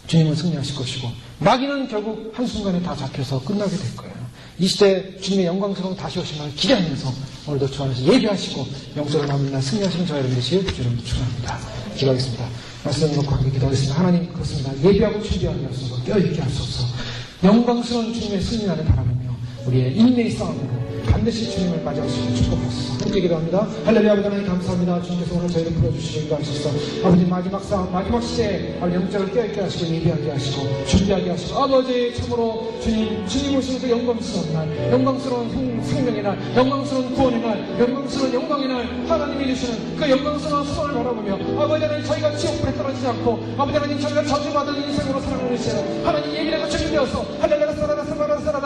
주님은 승리하실 것이고 마귀는 결국 한순간에 다 잡혀서 끝나게 될 거예요. 이 시대 주님의 영광스러운 다시 오심을 기대하면서 오늘도 주 안에서 예비하시고 영적으로 남은 날 승리하시는 저희 여러분 되시길 주님 축원합니다. 기도하겠습니다. 말씀 놓고 함께 기도하겠습니다. 하나님 그렇습니다. 예비하고 준비하게 하소서 껴있게 하소서 영광스러운 주님의 승리나를 바라보며 우리의 인내의 싸움으로 반드시 주님을 맞이할 수 있는 축복하소서. 함께 기도합니다. 할렐루야. 아버지 하나님 감사합니다. 주님께서 오늘 저희를 풀어주시고 인도하셔서 아버지 마지막 싸움 마지막 시대에 영적을 깨어있게 하시고 예비하게 하시고 준비하게 하시고 아버지 참으로 주님 오시면서 영광스러운 날 영광스러운 생명의 날 영광스러운 구원의 날 영광스러운 영광의 날 하나님이 주시는 그 영광스러운 수원을 바라보며 아버지 하나님 저희가 지옥불에 떨어지지 않고 아버지 하나님 저희가 저주받은 인생으로 살아가는 시간 하나님 예비하고 준비되어서 할렐루야 살아라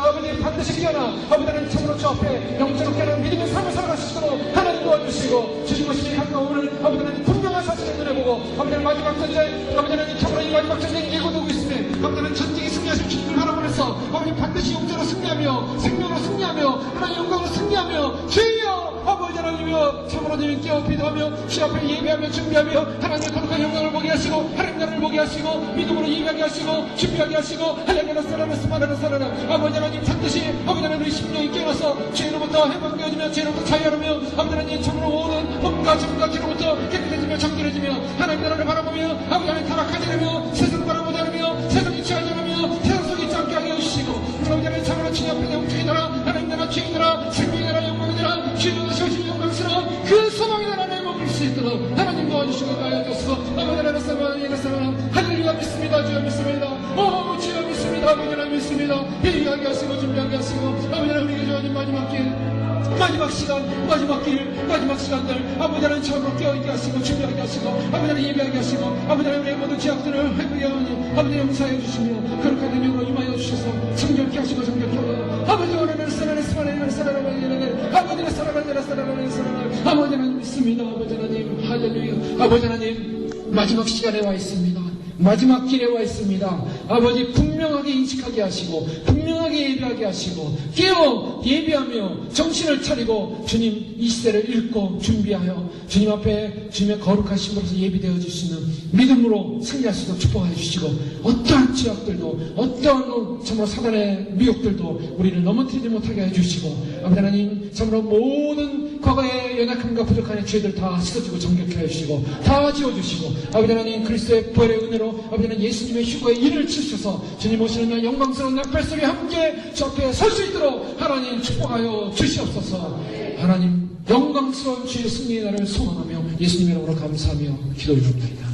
아버지 반드시 깨어나 아버지 하나님 참으로 주 앞에 영적으로 깨어난 믿음의 삶을 살아갈 수 있도록 하나님 도와주시고 주님 오심이 가까우는 아버지 하나님 분명한 사실을 눈에 보고 아버지 하나님 마지막 전쟁 아버지 하나님 참으로 이 마지막 전쟁이 예고되고 있으니 아버지 하나님 전쟁이 승리하신 주님을 바라보면서 아버지 반드시 영적으로 승리하며 생명으로 승리하며 하나님 영광으로 승리하며 주여 아버지 하나님이여 참으로 주님 깨어 기도하며 주 앞에 예배하며 준비하며 하나님의 거룩한 영광을 보게 하시고 하나님 나라를 보게 하시고 믿음으로 예배하게 하시고 준비하게 하시고 할렐루야 살아라 아버지 하나님 반드시 아버지 하나님 우리 심령이 깨어나서 죄로부터 해방되어지며 죄로부터 자유하며 아버지 하나님 참으로 모든 몸과 정과 죄로부터 깨끗해지며 정결해지며 하나님 나라를 바라보며 아버지 하나님 타락하지 않으며 세상을 바라보지 않으며 세상에 취하지 않으며 세상 속에 있지 않게 하게 해주시고 아버지 하나님 참으로 주님 앞에 영주의 나라 하나님 나라 주의 나라 생명의 나라 영광의 나라 주의 오시오신 영광스러운 그 소망의 나라를 먹을 수 있도록 하나님 도와주시고 가야겠소 아버지 하나님 사랑 할렐루야 믿습니다 주여 믿습니다 주여 믿습니다 아버지 하나님 믿습니다 예비하게 하시고 준비하게 하시고 아버지 하나님 우리 주님 마지막 길 마지막 시간 마지막 길 마지막 시간들 아버지 하나님 처음으로 깨어있게 하시고 준비하게 하시고 아버지 하나님 예배하게 하시고 아버지 하나님 우리의 모든 죄악들을 회개하여 아버지 하나님 용서해 주시며 거룩한 능력으로 임하여 주셔서 성결케 하시고 정결케 하여 아버지 오늘은 아버지 하나님 믿습니다 아버지 하나님 할렐루야 아버지 하나님 마지막 시간에 와 있습니다. 마지막 길에 와 있습니다. 아버지 분명하게 인식하게 하시고 분명하게 예배하게 하시고 깨어 예배하며 정신을 차리고 주님 이 시대를 읽고 준비하여 주님 앞에 주님의 거룩하심으로서 예비되어질 수 있는 믿음으로 승리할 수 있도록 축복하여 주시고 어떠한 죄악들도 어떠한 참으로 사단의 미혹들도 우리를 넘어뜨리지 못하게 해주시고 아버지 하나님 참으로 모든 과거의 연약함과 부족한 죄들 다 씻어주고 정결케 해주시고 다 지워주시고 아버지 하나님 그리스도의 부활의 은혜로 아버지 하나님 예수님의 휴거에 일을 치셔서 주님 오시는 날 영광스러운 날 뱃속에 함께 저 앞에 설 수 있도록 하나님 축복하여 주시옵소서. 하나님 영광스러운 주의 승리의 날을 소망하며 예수님 이름으로 감사하며 기도드립니다.